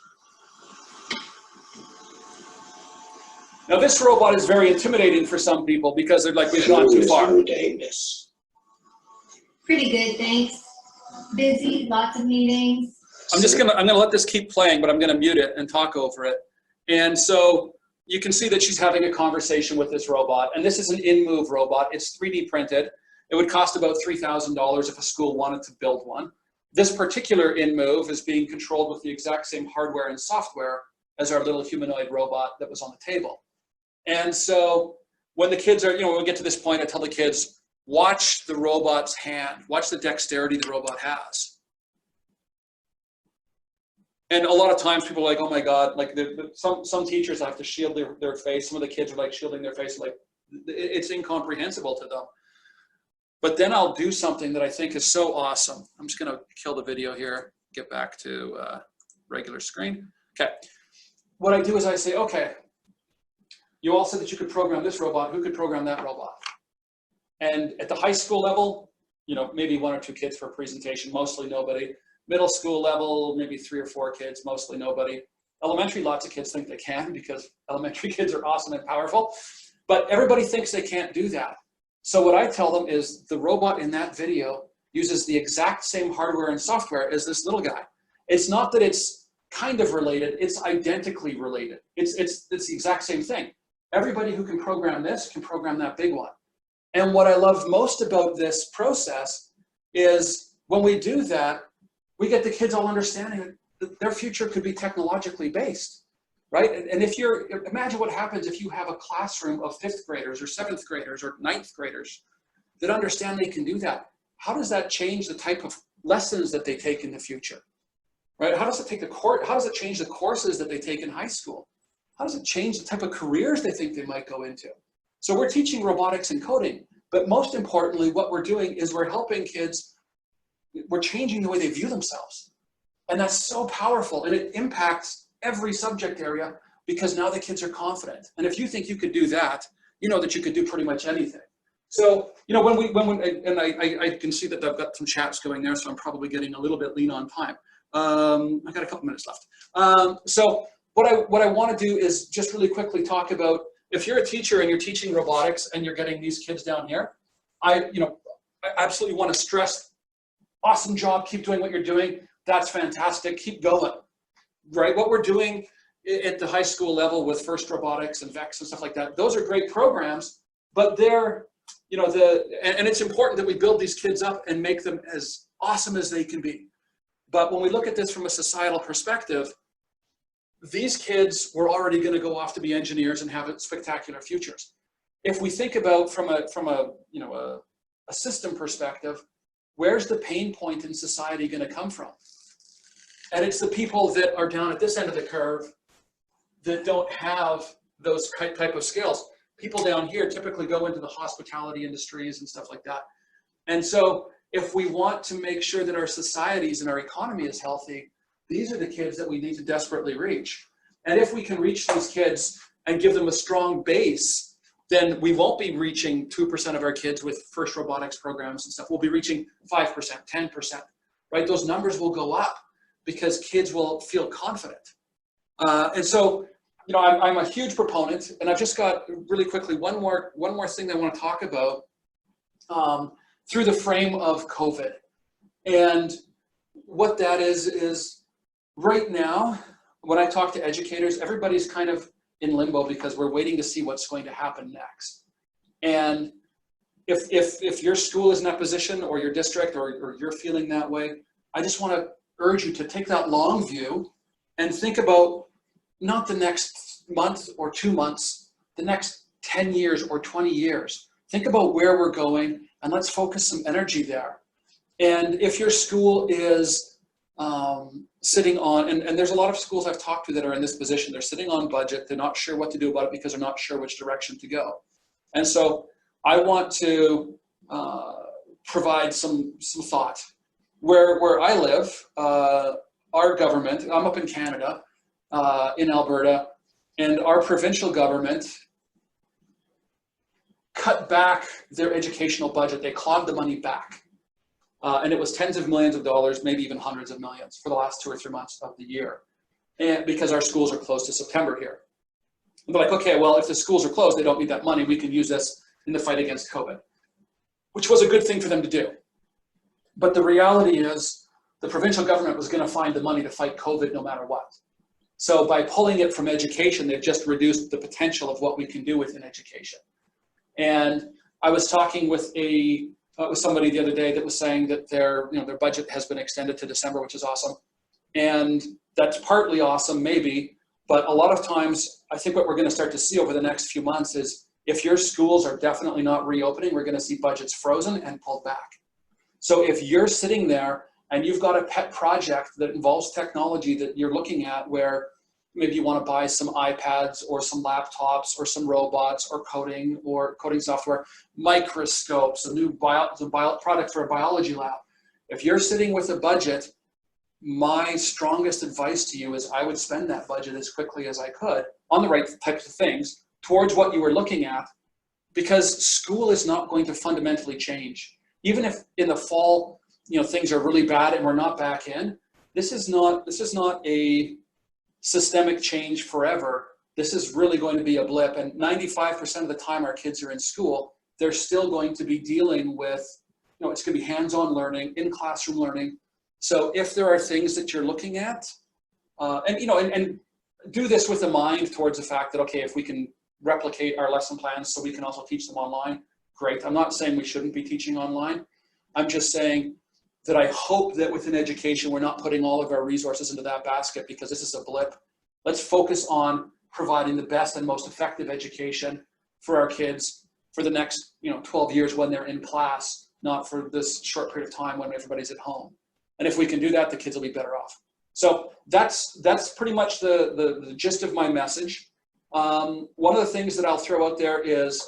Now this robot is very intimidating for some people because they're like, we've gone too far. Your day, miss. Pretty good, thanks. Busy, lots of meetings. I'm gonna let this keep playing, but I'm gonna mute it and talk over it. And so you can see that she's having a conversation with this robot, and this is an in-move robot. It's 3D printed. It would cost about $3,000 if a school wanted to build one. This particular in-move is being controlled with the exact same hardware and software as our little humanoid robot that was on the table. And so when the kids are, when we get to this point, I tell the kids, watch the robot's hand, watch the dexterity the robot has. And a lot of times people are like, oh my God, like some teachers have to shield their face. Some of the kids are like shielding their face, like it's incomprehensible to them. But then I'll do something that I think is so awesome. I'm just gonna kill the video here, get back to regular screen. Okay, what I do is I say, okay, you all said that you could program this robot, who could program that robot? And at the high school level, maybe 1 or 2 kids for a presentation, mostly nobody. Middle school level, maybe 3 or 4 kids, mostly nobody. Elementary, lots of kids think they can because elementary kids are awesome and powerful, but everybody thinks they can't do that. So what I tell them is the robot in that video uses the exact same hardware and software as this little guy. It's not that it's kind of related, it's identically related. It's the exact same thing. Everybody who can program this can program that big one. And what I love most about this process is when we do that, we get the kids all understanding that their future could be technologically based, right? And imagine what happens if you have a classroom of 5th graders or 7th graders or 9th graders that understand they can do that. How does that change the type of lessons that they take in the future, right? How does it change the courses that they take in high school? How does it change the type of careers they think they might go into? So we're teaching robotics and coding, but most importantly, what we're doing is we're helping kids, we're changing the way they view themselves. And that's so powerful, and it impacts every subject area because now the kids are confident. And if you think you could do that, you know that you could do pretty much anything. So, I can see that I've got some chats going there, so I'm probably getting a little bit lean on time. I've got a couple minutes left. So what I want to do is just really quickly talk about, if you're a teacher and you're teaching robotics and you're getting these kids down here, I absolutely want to stress, awesome job, keep doing what you're doing. That's fantastic, keep going, right? What we're doing at the high school level with First Robotics and VEX and stuff like that, those are great programs, but they're, and it's important that we build these kids up and make them as awesome as they can be. But when we look at this from a societal perspective, these kids were already going to go off to be engineers and have spectacular futures. If we think about from a system perspective, where's the pain point in society going to come from? And it's the people that are down at this end of the curve that don't have those type of skills. People down here typically go into the hospitality industries and stuff like that. And so if we want to make sure that our societies and our economy is healthy, these are the kids that we need to desperately reach. And if we can reach these kids and give them a strong base, then we won't be reaching 2% of our kids with First Robotics programs and stuff. We'll be reaching 5%, 10%, right? Those numbers will go up because kids will feel confident. And so, I'm a huge proponent, and I've just got really quickly one more thing that I want to talk about through the frame of COVID. And what that is right now, when I talk to educators, everybody's kind of in limbo because we're waiting to see what's going to happen next. And if your school is in that position, or your district, or you're feeling that way, I just want to urge you to take that long view and think about not the next month or 2 months, the next 10 years or 20 years. Think about where we're going, and let's focus some energy there. And if your school is sitting on, and there's a lot of schools I've talked to that are in this position, they're sitting on budget, they're not sure what to do about it because they're not sure which direction to go. And so I want to provide some thought. Where I live, our government, I'm up in Canada, in Alberta, and our provincial government cut back their educational budget. They clawed the money back. And it was tens of millions of dollars, maybe even hundreds of millions for the last 2 or 3 months of the year. And because our schools are closed to September here. And they're like, okay, well, if the schools are closed, they don't need that money. We can use this in the fight against COVID, which was a good thing for them to do. But the reality is the provincial government was going to find the money to fight COVID no matter what. So by pulling it from education, they've just reduced the potential of what we can do within education. And I was talking with somebody the other day that was saying that their budget has been extended to December, which is awesome. And that's partly awesome, maybe, but a lot of times I think what we're going to start to see over the next few months is if your schools are definitely not reopening, we're going to see budgets frozen and pulled back. So if you're sitting there and you've got a pet project that involves technology that you're looking at where maybe you want to buy some iPads or some laptops or some robots or coding software, microscopes, a new product for a biology lab. If you're sitting with a budget, my strongest advice to you is I would spend that budget as quickly as I could on the right types of things towards what you were looking at, because school is not going to fundamentally change. Even if in the fall, things are really bad and we're not back in, this is not a systemic change forever. This is really going to be a blip, and 95% of the time our kids are in school, they're still going to be dealing with, it's going to be hands-on learning, in classroom learning. So if there are things that you're looking at, and do this with a mind towards the fact that, okay, if we can replicate our lesson plans so we can also teach them online, great. I'm not saying we shouldn't be teaching online. I'm just saying that I hope that within education, we're not putting all of our resources into that basket because this is a blip. Let's focus on providing the best and most effective education for our kids for the next 12 years when they're in class, not for this short period of time when everybody's at home. And if we can do that, the kids will be better off. So that's pretty much the gist of my message. One of the things that I'll throw out there is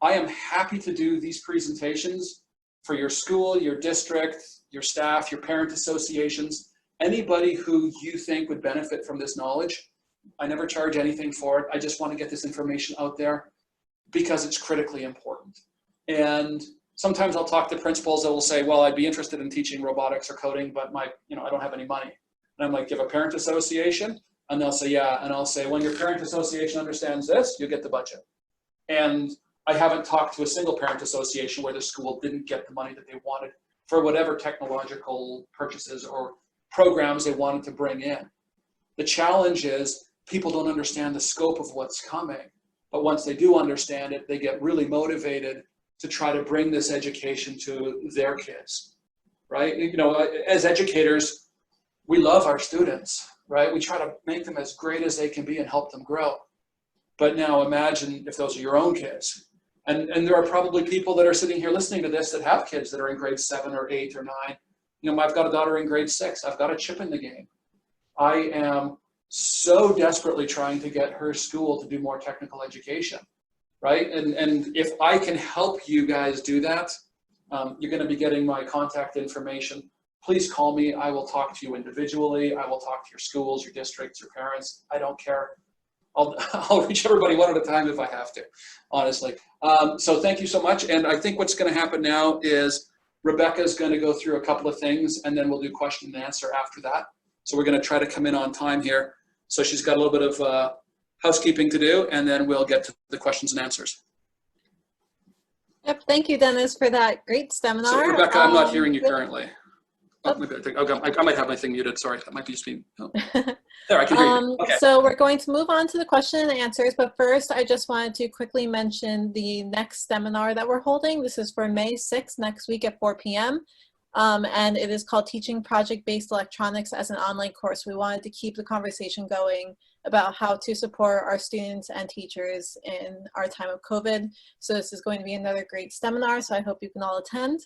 I am happy to do these presentations for your school, your district, your staff, your parent associations, anybody who you think would benefit from this knowledge. I never charge anything for it. I just want to get this information out there because it's critically important. And sometimes I'll talk to principals that will say, well, I'd be interested in teaching robotics or coding, but I don't have any money. And I'm like, do you have a parent association? And they'll say, yeah. And I'll say, when your parent association understands this, you get the budget. And I haven't talked to a single parent association where the school didn't get the money that they wanted for whatever technological purchases or programs they wanted to bring in. The challenge is people don't understand the scope of what's coming. But once they do understand it, they get really motivated to try to bring this education to their kids, right? As educators, we love our students, right? We try to make them as great as they can be and help them grow. But now imagine if those are your own kids. And there are probably people that are sitting here listening to this that have kids that are in grade 7 or 8 or 9. I've got a daughter in grade 6. I've got a chip in the game. I am so desperately trying to get her school to do more technical education, right? And if I can help you guys do that, you're going to be getting my contact information. Please call me. I will talk to you individually. I will talk to your schools, your districts, your parents. I don't care. I'll reach everybody one at a time if I have to, honestly. So thank you so much. And I think what's going to happen now is Rebecca's going to go through a couple of things, and then we'll do question and answer after that. So we're going to try to come in on time here. So she's got a little bit of housekeeping to do, and then we'll get to the questions and answers. Yep, thank you, Dennis, for that great seminar. So Rebecca, I'm not hearing you currently. Oh, maybe I might have my thing muted. Sorry, that might be just me. Oh. There, I can hear you. Okay. So we're going to move on to the question and answers, but first I just wanted to quickly mention the next seminar that we're holding. This is for May 6th, next week at 4 p.m. And it is called Teaching Project-Based Electronics as an Online Course. We wanted to keep the conversation going about how to support our students and teachers in our time of COVID. So this is going to be another great seminar, so I hope you can all attend.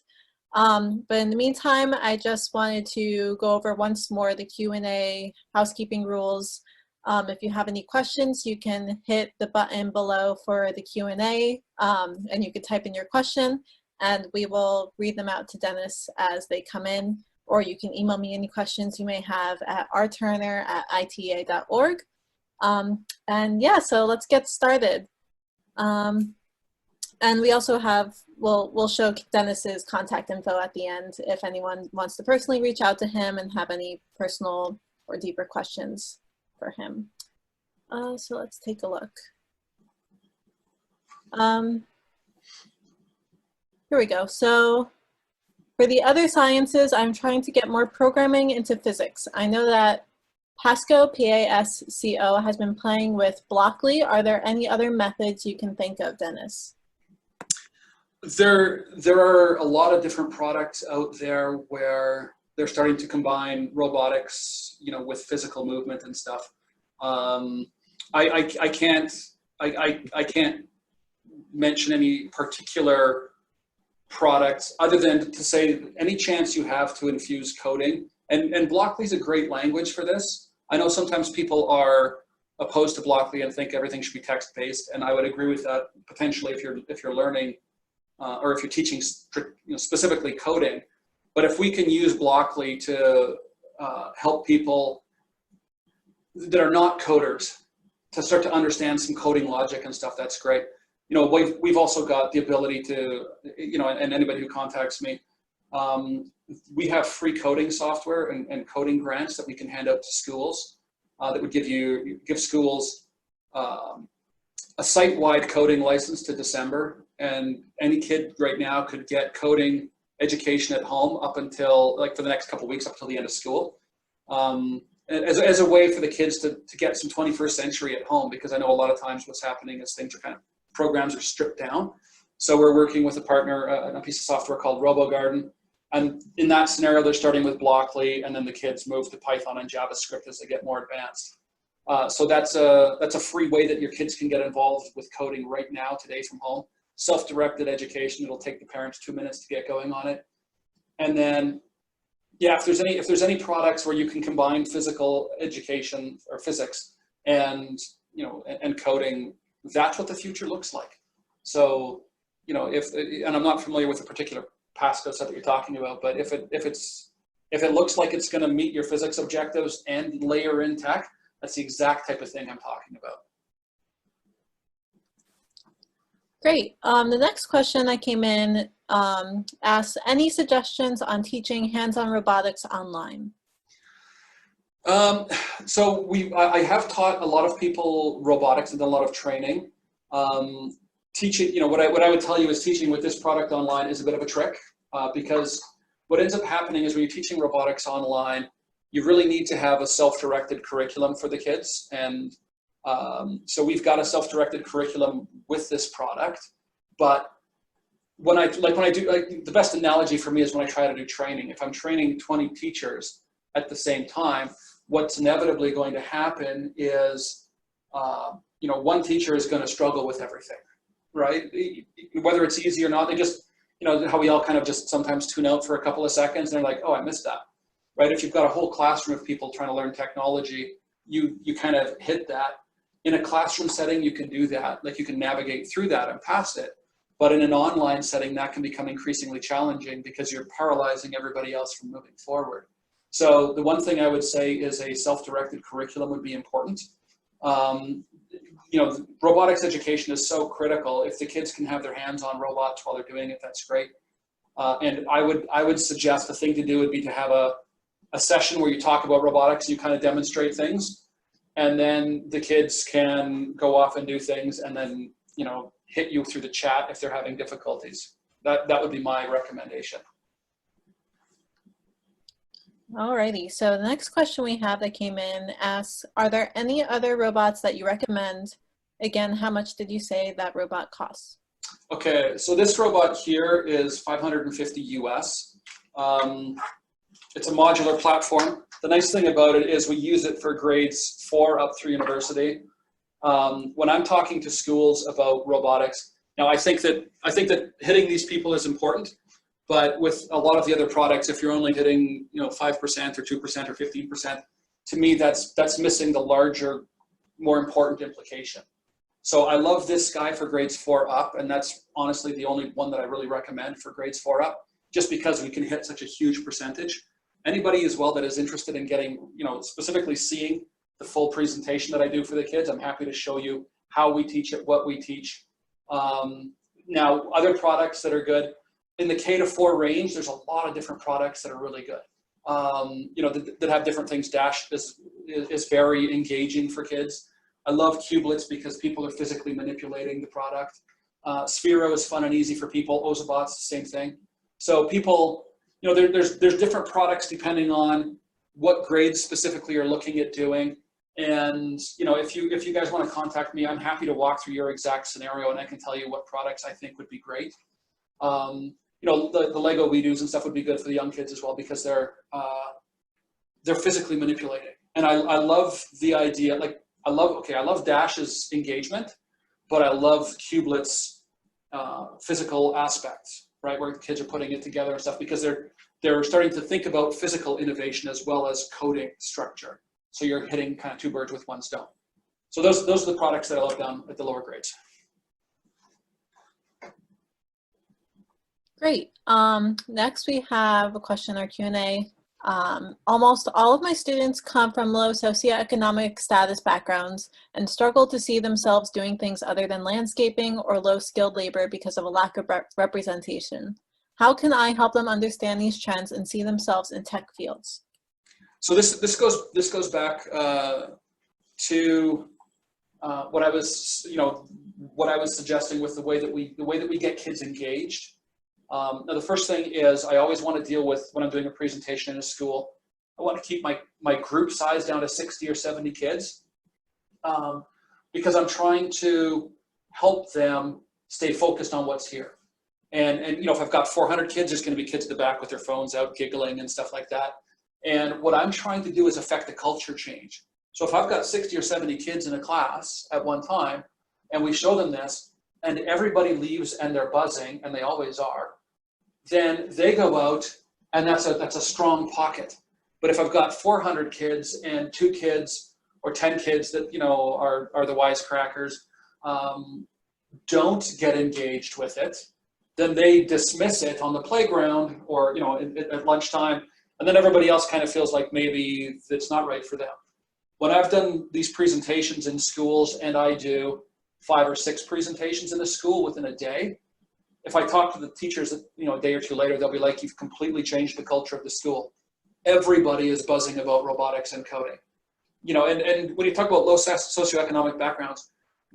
But in the meantime, I just wanted to go over once more the Q&A housekeeping rules. If you have any questions, you can hit the button below for the Q&A, and you can type in your question, and we will read them out to Dennis as they come in, or you can email me any questions you may have at rturner@ita.org. And yeah, so let's get started. And we also have, we'll show Dennis's contact info at the end if anyone wants to personally reach out to him and have any personal or deeper questions for him. So let's take a look. Here we go. So for the other sciences, I'm trying to get more programming into physics. I know that Pasco, P-A-S-C-O, has been playing with Blockly. Are there any other methods you can think of, Dennis? There are a lot of different products out there where they're starting to combine robotics, you know, with physical movement and stuff. I can't mention any particular products other than to say any chance you have to infuse coding. And Blockly is a great language for this. I know sometimes people are opposed to Blockly and think everything should be text-based, and I would agree with that potentially if you're learning or if you're teaching specifically coding. But if we can use Blockly to help people that are not coders to start to understand some coding logic and stuff, that's great. You know, we've also got the ability to, you know, and anybody who contacts me, we have free coding software and coding grants that we can hand out to schools that would give schools a site-wide coding license to December, and any kid right now could get coding education at home up until, like, for the next couple of weeks up until the end of school, as a way for the kids to get some 21st century at home, because I know a lot of times what's happening is things are kind of, programs are stripped down. So we're working with a partner on a piece of software called Robogarden. And in that scenario, they're starting with Blockly, and then the kids move to Python and JavaScript as they get more advanced. So that's a free way that your kids can get involved with coding right now, today from home. Self-directed education. It'll take the parents 2 minutes to get going on it. And then, yeah, if there's any products where you can combine physical education or physics and, you know, and coding, that's what the future looks like. So, you know, and I'm not familiar with the particular Pasco set that you're talking about, but if it looks like it's going to meet your physics objectives and layer in tech, that's the exact type of thing I'm talking about. Great. The next question that came in asks, any suggestions on teaching hands-on robotics online? So I have taught a lot of people robotics and done a lot of training. Teaching, you know, what I would tell you is teaching with this product online is a bit of a trick, because what ends up happening is when you're teaching robotics online, you really need to have a self-directed curriculum for the kids. And so we've got a self-directed curriculum with this product. But when I do, the best analogy for me is when I try to do training. If I'm training 20 teachers at the same time, what's inevitably going to happen is, you know, one teacher is going to struggle with everything, right? Whether it's easy or not, they just, you know, how we all kind of just sometimes tune out for a couple of seconds and they're like, oh, I missed that, right? If you've got a whole classroom of people trying to learn technology, you kind of hit that. In a classroom setting, you can do that, like you can navigate through that and pass it. But in an online setting, that can become increasingly challenging because you're paralyzing everybody else from moving forward. So the one thing I would say is a self-directed curriculum would be important. You know, robotics education is so critical. If the kids can have their hands on robots while they're doing it, that's great. And I would suggest the thing to do would be to have a session where you talk about robotics, you kind of demonstrate things, and then the kids can go off and do things and then, you know, hit you through the chat if they're having difficulties. That would be my recommendation. Alrighty, so the next question we have that came in asks, are there any other robots that you recommend? Again, how much did you say that robot costs? Okay, so this robot here is $550 US. It's a modular platform. The nice thing about it is we use it for grades 4 up through university. When I'm talking to schools about robotics, now I think that hitting these people is important. But with a lot of the other products, if you're only hitting, you know, 5% or 2% or 15%, to me that's missing the larger, more important implication. So I love this guy for grades 4 up, and that's honestly the only one that I really recommend for grades 4 up, just because we can hit such a huge percentage. Anybody as well that is interested in getting, you know, specifically seeing the full presentation that I do for the kids, I'm happy to show you how we teach it, what we teach. Now, other products that are good, in the K to 4 range, there's a lot of different products that are really good. You know, that have different things. Dash is very engaging for kids. I love Qubits because people are physically manipulating the product. Sphero is fun and easy for people. Ozobot's the same thing. So people, you know, there's different products depending on what grades specifically you're looking at doing. And, you know, if you guys want to contact me, I'm happy to walk through your exact scenario and I can tell you what products I think would be great. You know, the Lego We-Dos and stuff would be good for the young kids as well because they're physically manipulating. And I love the idea, like, I love Dash's engagement, but I love Qublet's physical aspects, right? Where the kids are putting it together and stuff because they're starting to think about physical innovation as well as coding structure. So you're hitting kind of 2 birds with 1 stone. So those are the products that I love down at the lower grades. Great. Next we have a question or Q&A. Almost all of my students come from low socioeconomic status backgrounds and struggle to see themselves doing things other than landscaping or low-skilled labor because of a lack of representation. How can I help them understand these trends and see themselves in tech fields? So this goes back to what I was suggesting with the way that we get kids engaged. Now the first thing is I always want to deal with when I'm doing a presentation in a school. I want to keep my group size down to 60 or 70 kids because I'm trying to help them stay focused on what's here. And you know, if I've got 400 kids, there's going to be kids at the back with their phones out giggling and stuff like that. And what I'm trying to do is affect a culture change. So if I've got 60 or 70 kids in a class at one time and we show them this and everybody leaves and they're buzzing, and they always are, then they go out and that's a strong pocket. But if I've got 400 kids and 2 kids or 10 kids that, you know, are the wisecrackers, don't get engaged with it, then they dismiss it on the playground or, you know, at lunchtime, and then everybody else kind of feels like maybe it's not right for them. When I've done these presentations in schools, and I do 5 or 6 presentations in a school within a day, if I talk to the teachers, you know, a day or 2 later, they'll be like, you've completely changed the culture of the school. Everybody is buzzing about robotics and coding. You know, and when you talk about low socioeconomic backgrounds,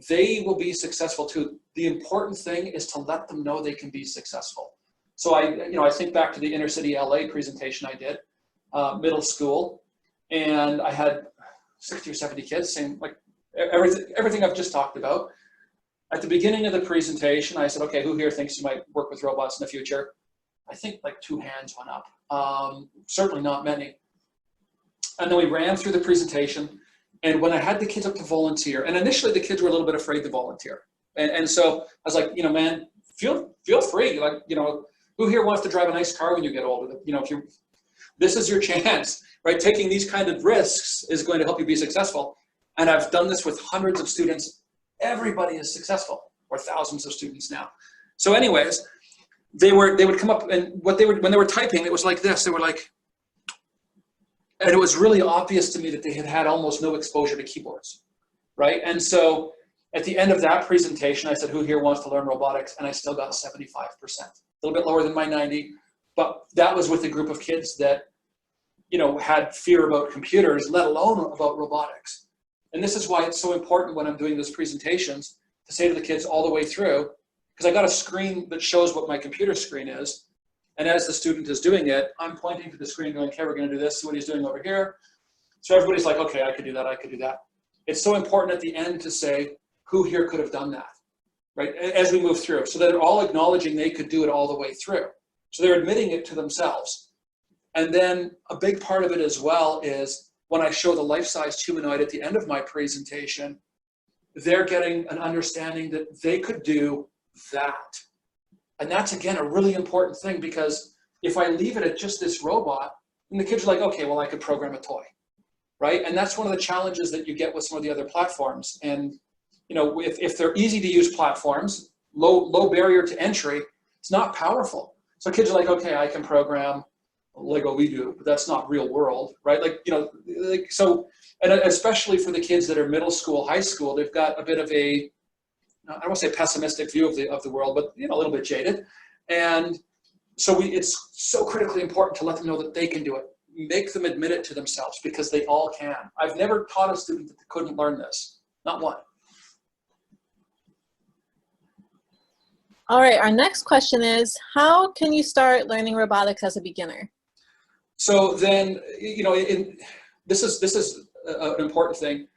they will be successful too. The important thing is to let them know they can be successful. So I think back to the inner city LA presentation I did, middle school, and I had 60 or 70 kids saying like everything I've just talked about. At the beginning of the presentation, I said, okay, who here thinks you might work with robots in the future? I think like 2 hands went up, certainly not many. And then we ran through the presentation, and when I had the kids up to volunteer, and initially the kids were a little bit afraid to volunteer. And so I was like, you know, man, feel free. Like, you know, who here wants to drive a nice car when you get older? You know, this is your chance, right? Taking these kind of risks is going to help you be successful. And I've done this with hundreds of students. Everybody is successful, or thousands of students now. So anyways, they would come up, and when they were typing, it was like this. They were like, and it was really obvious to me that they had had almost no exposure to keyboards, right? And so at the end of that presentation, I said, who here wants to learn robotics? And I still got 75%, a little bit lower than my 90, but that was with a group of kids that, you know, had fear about computers, let alone about robotics. And this is why it's so important when I'm doing those presentations to say to the kids all the way through, because I got a screen that shows what my computer screen is. And as the student is doing it, I'm pointing to the screen going, okay, we're going to do this, see what he's doing over here. So everybody's like, okay, I could do that, I could do that. It's so important at the end to say, who here could have done that, right? As we move through, so that they're all acknowledging they could do it all the way through. So they're admitting it to themselves. And then a big part of it as well is when I show the life-size humanoid at the end of my presentation, they're getting an understanding that they could do that. And that's, again, a really important thing, because if I leave it at just this robot, then the kids are like, okay, well, I could program a toy, right? And that's one of the challenges that you get with some of the other platforms. And, you know, if they're easy to use platforms, low barrier to entry, it's not powerful. So kids are like, okay, I can program Lego We Do, but that's not real world, right? Like, you know, like, so, and especially for the kids that are middle school, high school, they've got a bit of a I don't want to say pessimistic view of the world, but a little bit jaded. And so it's so critically important to let them know that they can do it. Make them admit it to themselves, because they all can. I've never taught a student that they couldn't learn this, not one. All right, our next question is, how can you start learning robotics as a beginner? So then, this is an important thing.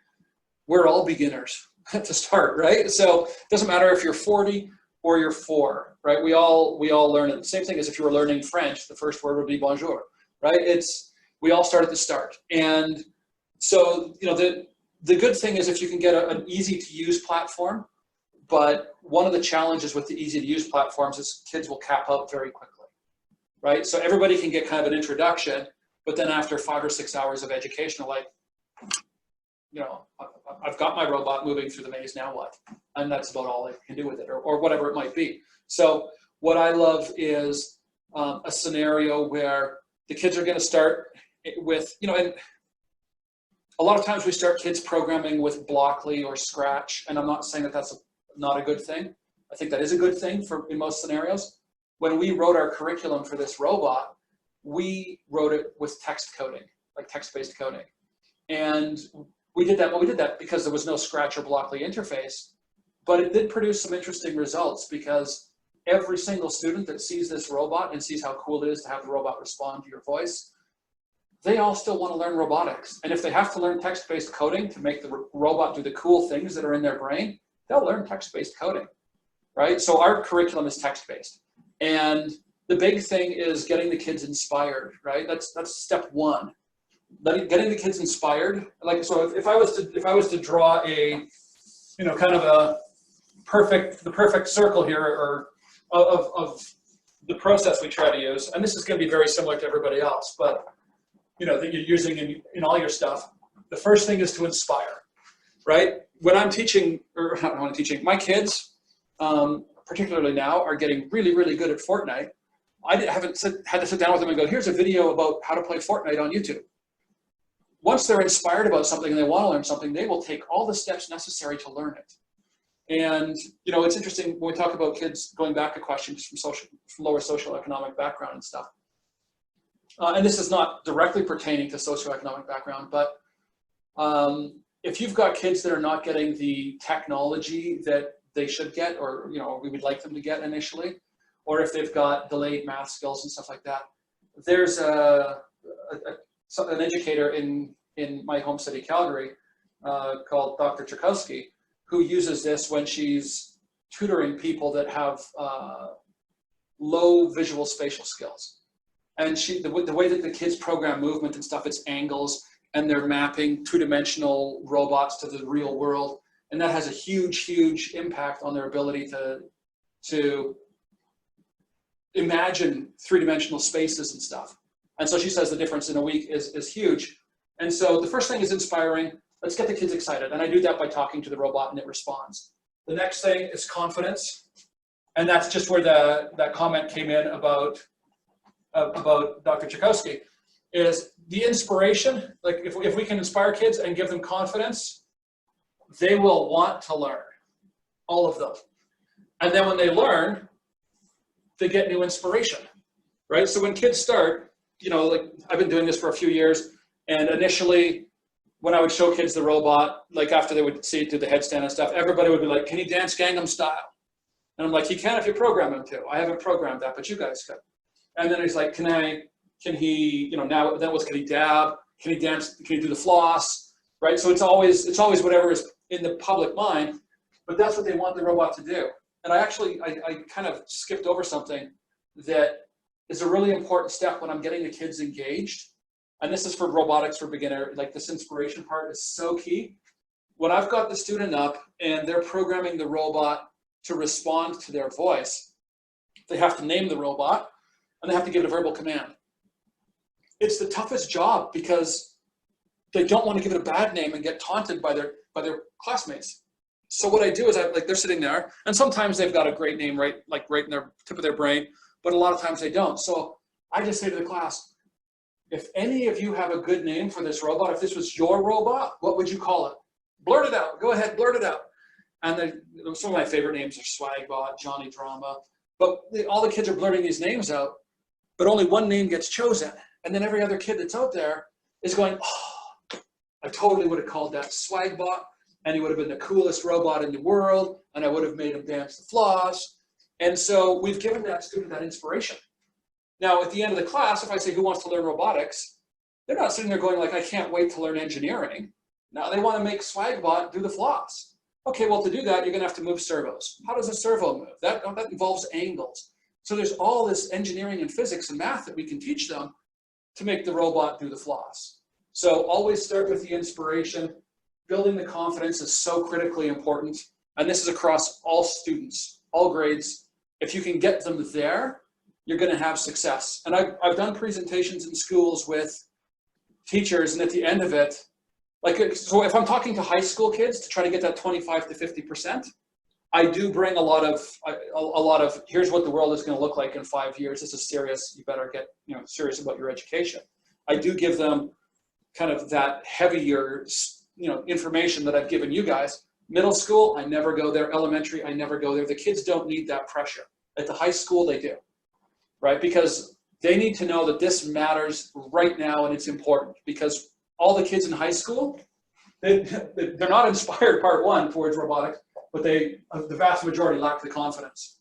We're all beginners to start, right? So it doesn't matter if you're 40 or you're 4, right? We all learn it. Same thing as if you were learning French, the first word would be bonjour, right? We all start at the start. And so, the good thing is if you can get an easy to use platform, but one of the challenges with the easy to use platforms is kids will cap out very quickly, right? So everybody can get kind of an introduction, but then after 5 or 6 hours of education, like, I've got my robot moving through the maze, now what? And that's about all I can do with it, or whatever it might be. So what I love is a scenario where the kids are going to start with, and a lot of times we start kids programming with Blockly or Scratch, and I'm not saying that that's not a good thing. I think that is a good thing in most scenarios. When we wrote our curriculum for this robot, we wrote it with text coding, like text-based coding. And we did that because there was no Scratch or Blockly interface, but it did produce some interesting results, because every single student that sees this robot and sees how cool it is to have the robot respond to your voice, they all still want to learn robotics. And if they have to learn text-based coding to make the robot do the cool things that are in their brain, they'll learn text-based coding, right? So our curriculum is text-based. And the big thing is getting the kids inspired, right? That's step one. Getting the kids inspired. Like, so if I was to draw a, kind of the perfect circle here, or of the process we try to use, and this is going to be very similar to everybody else, but that you're using in all your stuff. The first thing is to inspire, right? When I'm teaching, or not when I'm teaching, my kids, particularly now, are getting really, really good at Fortnite. I haven't had to sit down with them and go, here's a video about how to play Fortnite on YouTube. Once they're inspired about something and they want to learn something, they will take all the steps necessary to learn it. And it's interesting when we talk about kids, going back to questions from lower socioeconomic background and stuff. And this is not directly pertaining to socioeconomic background, but if you've got kids that are not getting the technology that they should get, or we would like them to get initially, or if they've got delayed math skills and stuff like that, there's an educator in my home city, Calgary, called Dr. Tchaikovsky, who uses this when she's tutoring people that have low visual spatial skills. And the way that the kids program movement and stuff, it's angles, and they're mapping two-dimensional robots to the real world. And that has a huge, huge impact on their ability to imagine three-dimensional spaces and stuff. And so she says the difference in a week is huge. And so the first thing is inspiring. Let's get the kids excited. And I do that by talking to the robot and it responds. The next thing is confidence. And that's just where that comment came in about Dr. Tchaikovsky, is the inspiration. Like if we can inspire kids and give them confidence, they will want to learn, all of them. And then when they learn, they get new inspiration, right? So when kids start, like I've been doing this for a few years, and initially when I would show kids the robot, like after they would see it do the headstand and stuff, everybody would be like, can he dance Gangnam Style? And I'm like, he can if you program him to. I haven't programmed that, but you guys could. And then he's like, can he, now then can he dab? Can he dance? Can he do the floss? Right? So it's always whatever is in the public mind, but that's what they want the robot to do. And I kind of skipped over something that is a really important step when I'm getting the kids engaged. And this is for robotics for beginner, like this inspiration part is so key. When I've got the student up and they're programming the robot to respond to their voice, they have to name the robot and they have to give it a verbal command. It's the toughest job because they don't want to give it a bad name and get taunted by their classmates. So what I do is they're sitting there, and sometimes they've got a great name right in their tip of their brain, but a lot of times they don't. So I just say to the class, if any of you have a good name for this robot, if this was your robot, what would you call it? Blurt it out. Go ahead, blurt it out. And some of my favorite names are Swagbot, Johnny Drama, but all the kids are blurting these names out, but only one name gets chosen. And then every other kid that's out there is going, oh, I totally would have called that Swagbot, and he would have been the coolest robot in the world, and I would have made him dance the floss. And so we've given that student that inspiration. Now, at the end of the class, if I say, who wants to learn robotics? They're not sitting there going like, I can't wait to learn engineering. No, they want to make Swagbot do the floss. Okay, well, to do that, you're going to have to move servos. How does a servo move? That involves angles. So there's all this engineering and physics and math that we can teach them to make the robot do the floss. So always start with the inspiration. Building the confidence is so critically important. And this is across all students, all grades. If you can get them there, you're going to have success. And I've done presentations in schools with teachers, and at the end of it, like, so if I'm talking to high school kids to try to get that 25 to 50%, I do bring a lot of, here's what the world is going to look like in 5 years. This is serious. You better get, serious about your education. I do give them kind of that heavier, information that I've given you guys. Middle school, I never go there. Elementary, I never go there. The kids don't need that pressure. At the high school, they do, right? Because they need to know that this matters right now, and it's important, because all the kids in high school, they're not inspired, part one, towards robotics, but the vast majority lack the confidence.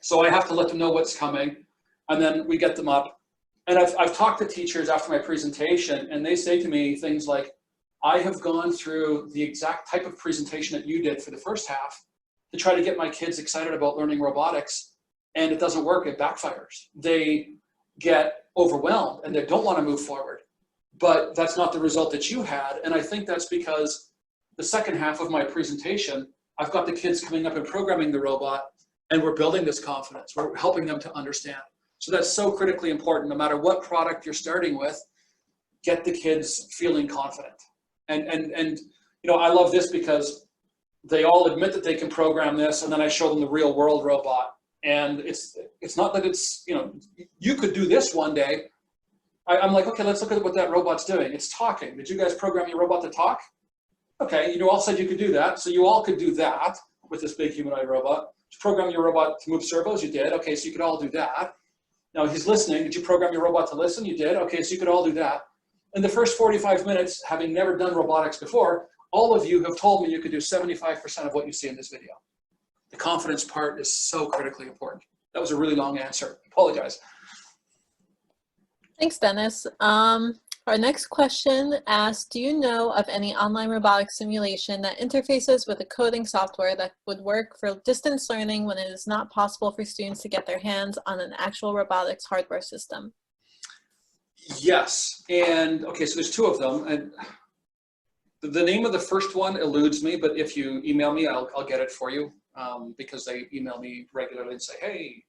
So I have to let them know what's coming, and then we get them up. And I've talked to teachers after my presentation, and they say to me things like, I have gone through the exact type of presentation that you did for the first half to try to get my kids excited about learning robotics, and it doesn't work, it backfires. They get overwhelmed and they don't want to move forward. But that's not the result that you had. And I think that's because the second half of my presentation, I've got the kids coming up and programming the robot, and we're building this confidence. We're helping them to understand. So that's so critically important. No matter what product you're starting with, get the kids feeling confident. And I love this because they all admit that they can program this, and then I show them the real world robot. And it's not that it's, you could do this one day. I'm like, okay, let's look at what that robot's doing. It's talking. Did you guys program your robot to talk? Okay, you all said you could do that. So you all could do that with this big humanoid robot. Did you program your robot to move servos? You did. Okay, so you could all do that. Now he's listening. Did you program your robot to listen? You did. Okay, so you could all do that. In the first 45 minutes, having never done robotics before, all of you have told me you could do 75% of what you see in this video. The confidence part is so critically important. That was a really long answer. I apologize. Thanks, Dennis. Our next question asks, do you know of any online robotics simulation that interfaces with a coding software that would work for distance learning when it is not possible for students to get their hands on an actual robotics hardware system? Yes, and okay, so there's two of them. And the name of the first one eludes me, but if you email me, I'll get it for you, because they email me regularly and say, hey,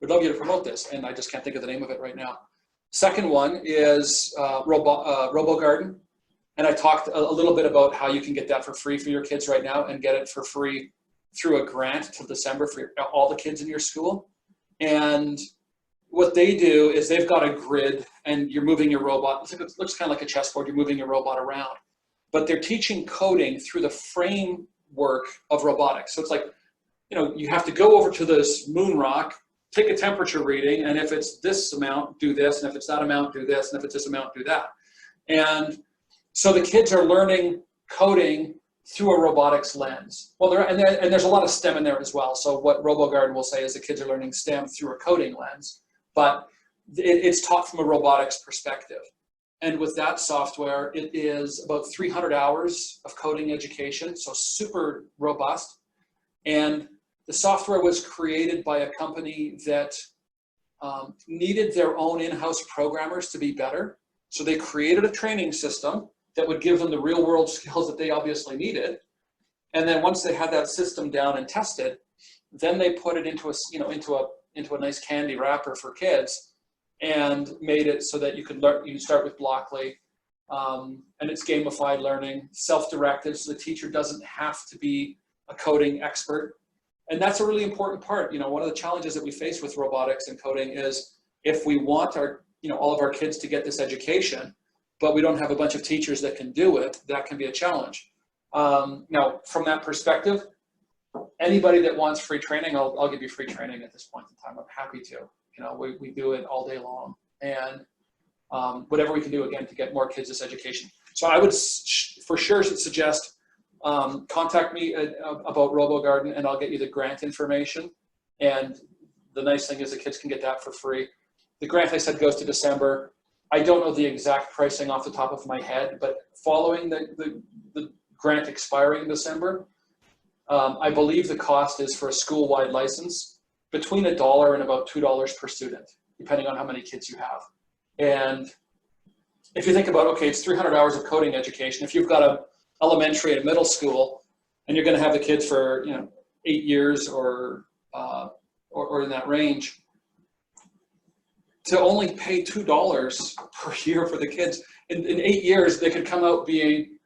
we'd love you to promote this, and I just can't think of the name of it right now. Second one is Robogarden, and I talked a little bit about how you can get that for free for your kids right now and get it for free through a grant till December for all the kids in your school. And what they do is they've got a grid, and you're moving your robot. It looks kind of like a chessboard. You're moving your robot around, but they're teaching coding through the framework of robotics. So it's like, you have to go over to this moon rock, take a temperature reading, and if it's this amount, do this, and if it's that amount, do this, and if it's this amount, do that. And so the kids are learning coding through a robotics lens. Well, and there's a lot of STEM in there as well. So what Robogarden will say is the kids are learning STEM through a coding lens, but it's taught from a robotics perspective. And with that software, it is about 300 hours of coding education, so super robust. And the software was created by a company that needed their own in-house programmers to be better. So they created a training system that would give them the real world skills that they obviously needed. And then once they had that system down and tested, then they put it into a nice candy wrapper for kids and made it so that you could learn. You start with Blockly, and it's gamified learning, self-directed, so the teacher doesn't have to be a coding expert. And that's a really important part. One of the challenges that we face with robotics and coding is if we want all of our kids to get this education, but we don't have a bunch of teachers that can do it, that can be a challenge. Now, from that perspective, anybody that wants free training, I'll give you free training at this point in time. I'm happy to. You know, we do it all day long, and whatever we can do, again, to get more kids this education. So I would for sure suggest contact me about Robogarden, and I'll get you the grant information. And the nice thing is the kids can get that for free. The grant, I said, goes to December. I don't know the exact pricing off the top of my head, but following the grant expiring in December, I believe the cost is for a school-wide license between $1 and about $2 per student, depending on how many kids you have. And if you think about, okay, it's 300 hours of coding education. If you've got a elementary and middle school, and you're going to have the kids for 8 years or in that range, to only pay $2 per year for the kids, in 8 years they could come out being,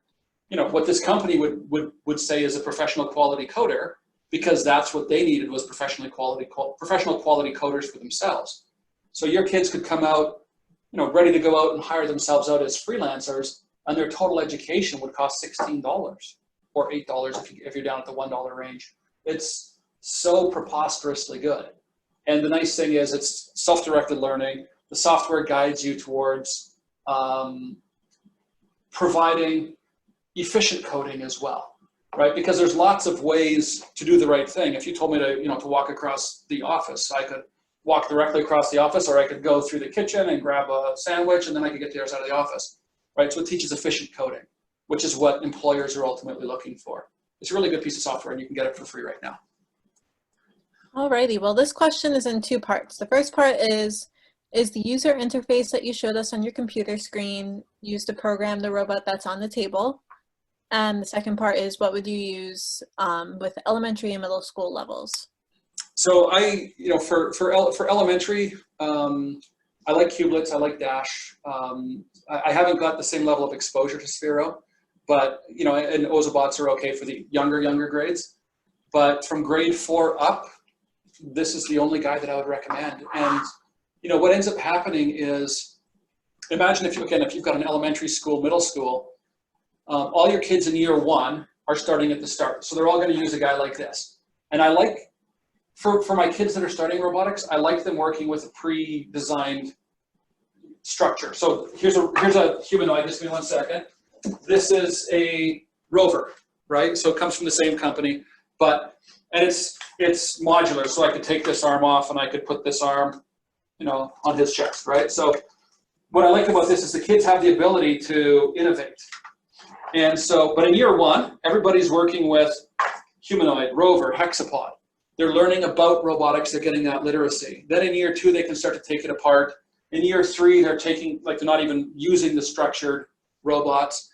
what this company would say is a professional quality coder, because that's what they needed, was professional quality coders for themselves. So your kids could come out, ready to go out and hire themselves out as freelancers, and their total education would cost $16 or $8 if you're down at the $1 range. It's so preposterously good. And the nice thing is it's self-directed learning. The software guides you towards providing efficient coding as well, right? Because there's lots of ways to do the right thing. If you told me to walk across the office, I could walk directly across the office, or I could go through the kitchen and grab a sandwich, and then I could get to the other side of the office, right? So it teaches efficient coding, which is what employers are ultimately looking for. It's a really good piece of software, and you can get it for free right now. Alrighty, well, this question is in two parts. The first part is the user interface that you showed us on your computer screen used to program the robot that's on the table? And the second part is, what would you use with elementary and middle school levels? So for elementary, I like Kubelets, I like Dash. I haven't got the same level of exposure to Sphero, but and Ozobots are okay for the younger grades. But from grade 4 up, this is the only guy that I would recommend. And what ends up happening is, imagine if you've got an elementary school, middle school, all your kids in year 1 are starting at the start. So they're all going to use a guy like this. And I like, for my kids that are starting robotics, I like them working with a pre-designed structure. So here's a humanoid. Just give me 1 second. This is a rover, right? So it comes from the same company, and it's modular. So I could take this arm off and I could put this arm, on his chest, right? So what I like about this is the kids have the ability to innovate. And so, but in year 1, everybody's working with humanoid, rover, hexapod. They're learning about robotics, they're getting that literacy. Then in year 2, they can start to take it apart. In year 3, they're not even using the structured robots.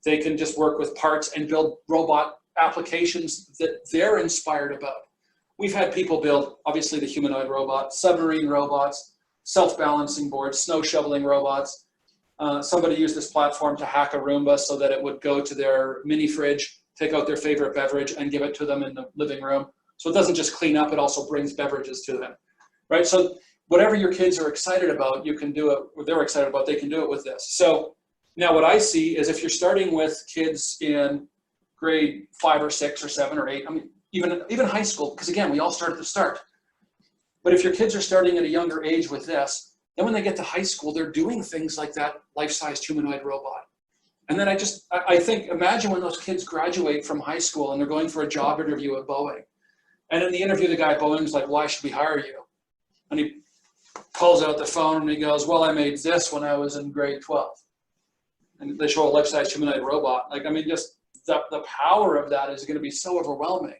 They can just work with parts and build robot applications that they're inspired about. We've had people build, obviously, the humanoid robot, submarine robots, self-balancing boards, snow shoveling robots. Somebody used this platform to hack a Roomba so that it would go to their mini fridge, take out their favorite beverage, and give it to them in the living room. So it doesn't just clean up, it also brings beverages to them, right? So whatever your kids are excited about, you can do it, or they're excited about, they can do it with this. So now what I see is, if you're starting with kids in grade 5 or 6 or 7 or 8, I mean, even high school, because again, we all start at the start. But if your kids are starting at a younger age with this, then when they get to high school, they're doing things like that life-sized humanoid robot. And then I think, imagine when those kids graduate from high school and they're going for a job interview at Boeing. And in the interview, the guy at Boeing's like, "Why should we hire you?" And he pulls out the phone and he goes, "Well, I made this when I was in grade 12. And they show a life-size humanoid robot. Like, I mean, just the power of that is going to be so overwhelming.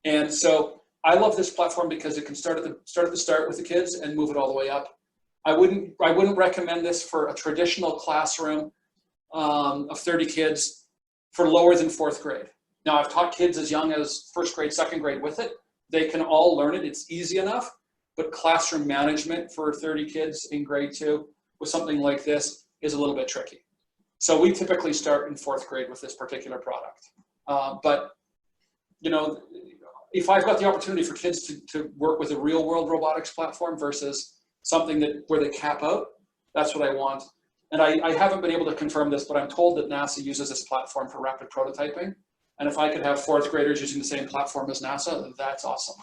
And so I love this platform because it can start at the start with the kids and move it all the way up. I wouldn't recommend this for a traditional classroom of 30 kids for lower than 4th grade. Now, I've taught kids as young as 1st grade, 2nd grade with it. They can all learn it. It's easy enough. But classroom management for 30 kids in grade 2 with something like this is a little bit tricky. So we typically start in 4th grade with this particular product. But if I've got the opportunity for kids to work with a real world robotics platform versus something where they cap out, that's what I want. And I haven't been able to confirm this, but I'm told that NASA uses this platform for rapid prototyping. And if I could have fourth graders using the same platform as NASA, that's awesome.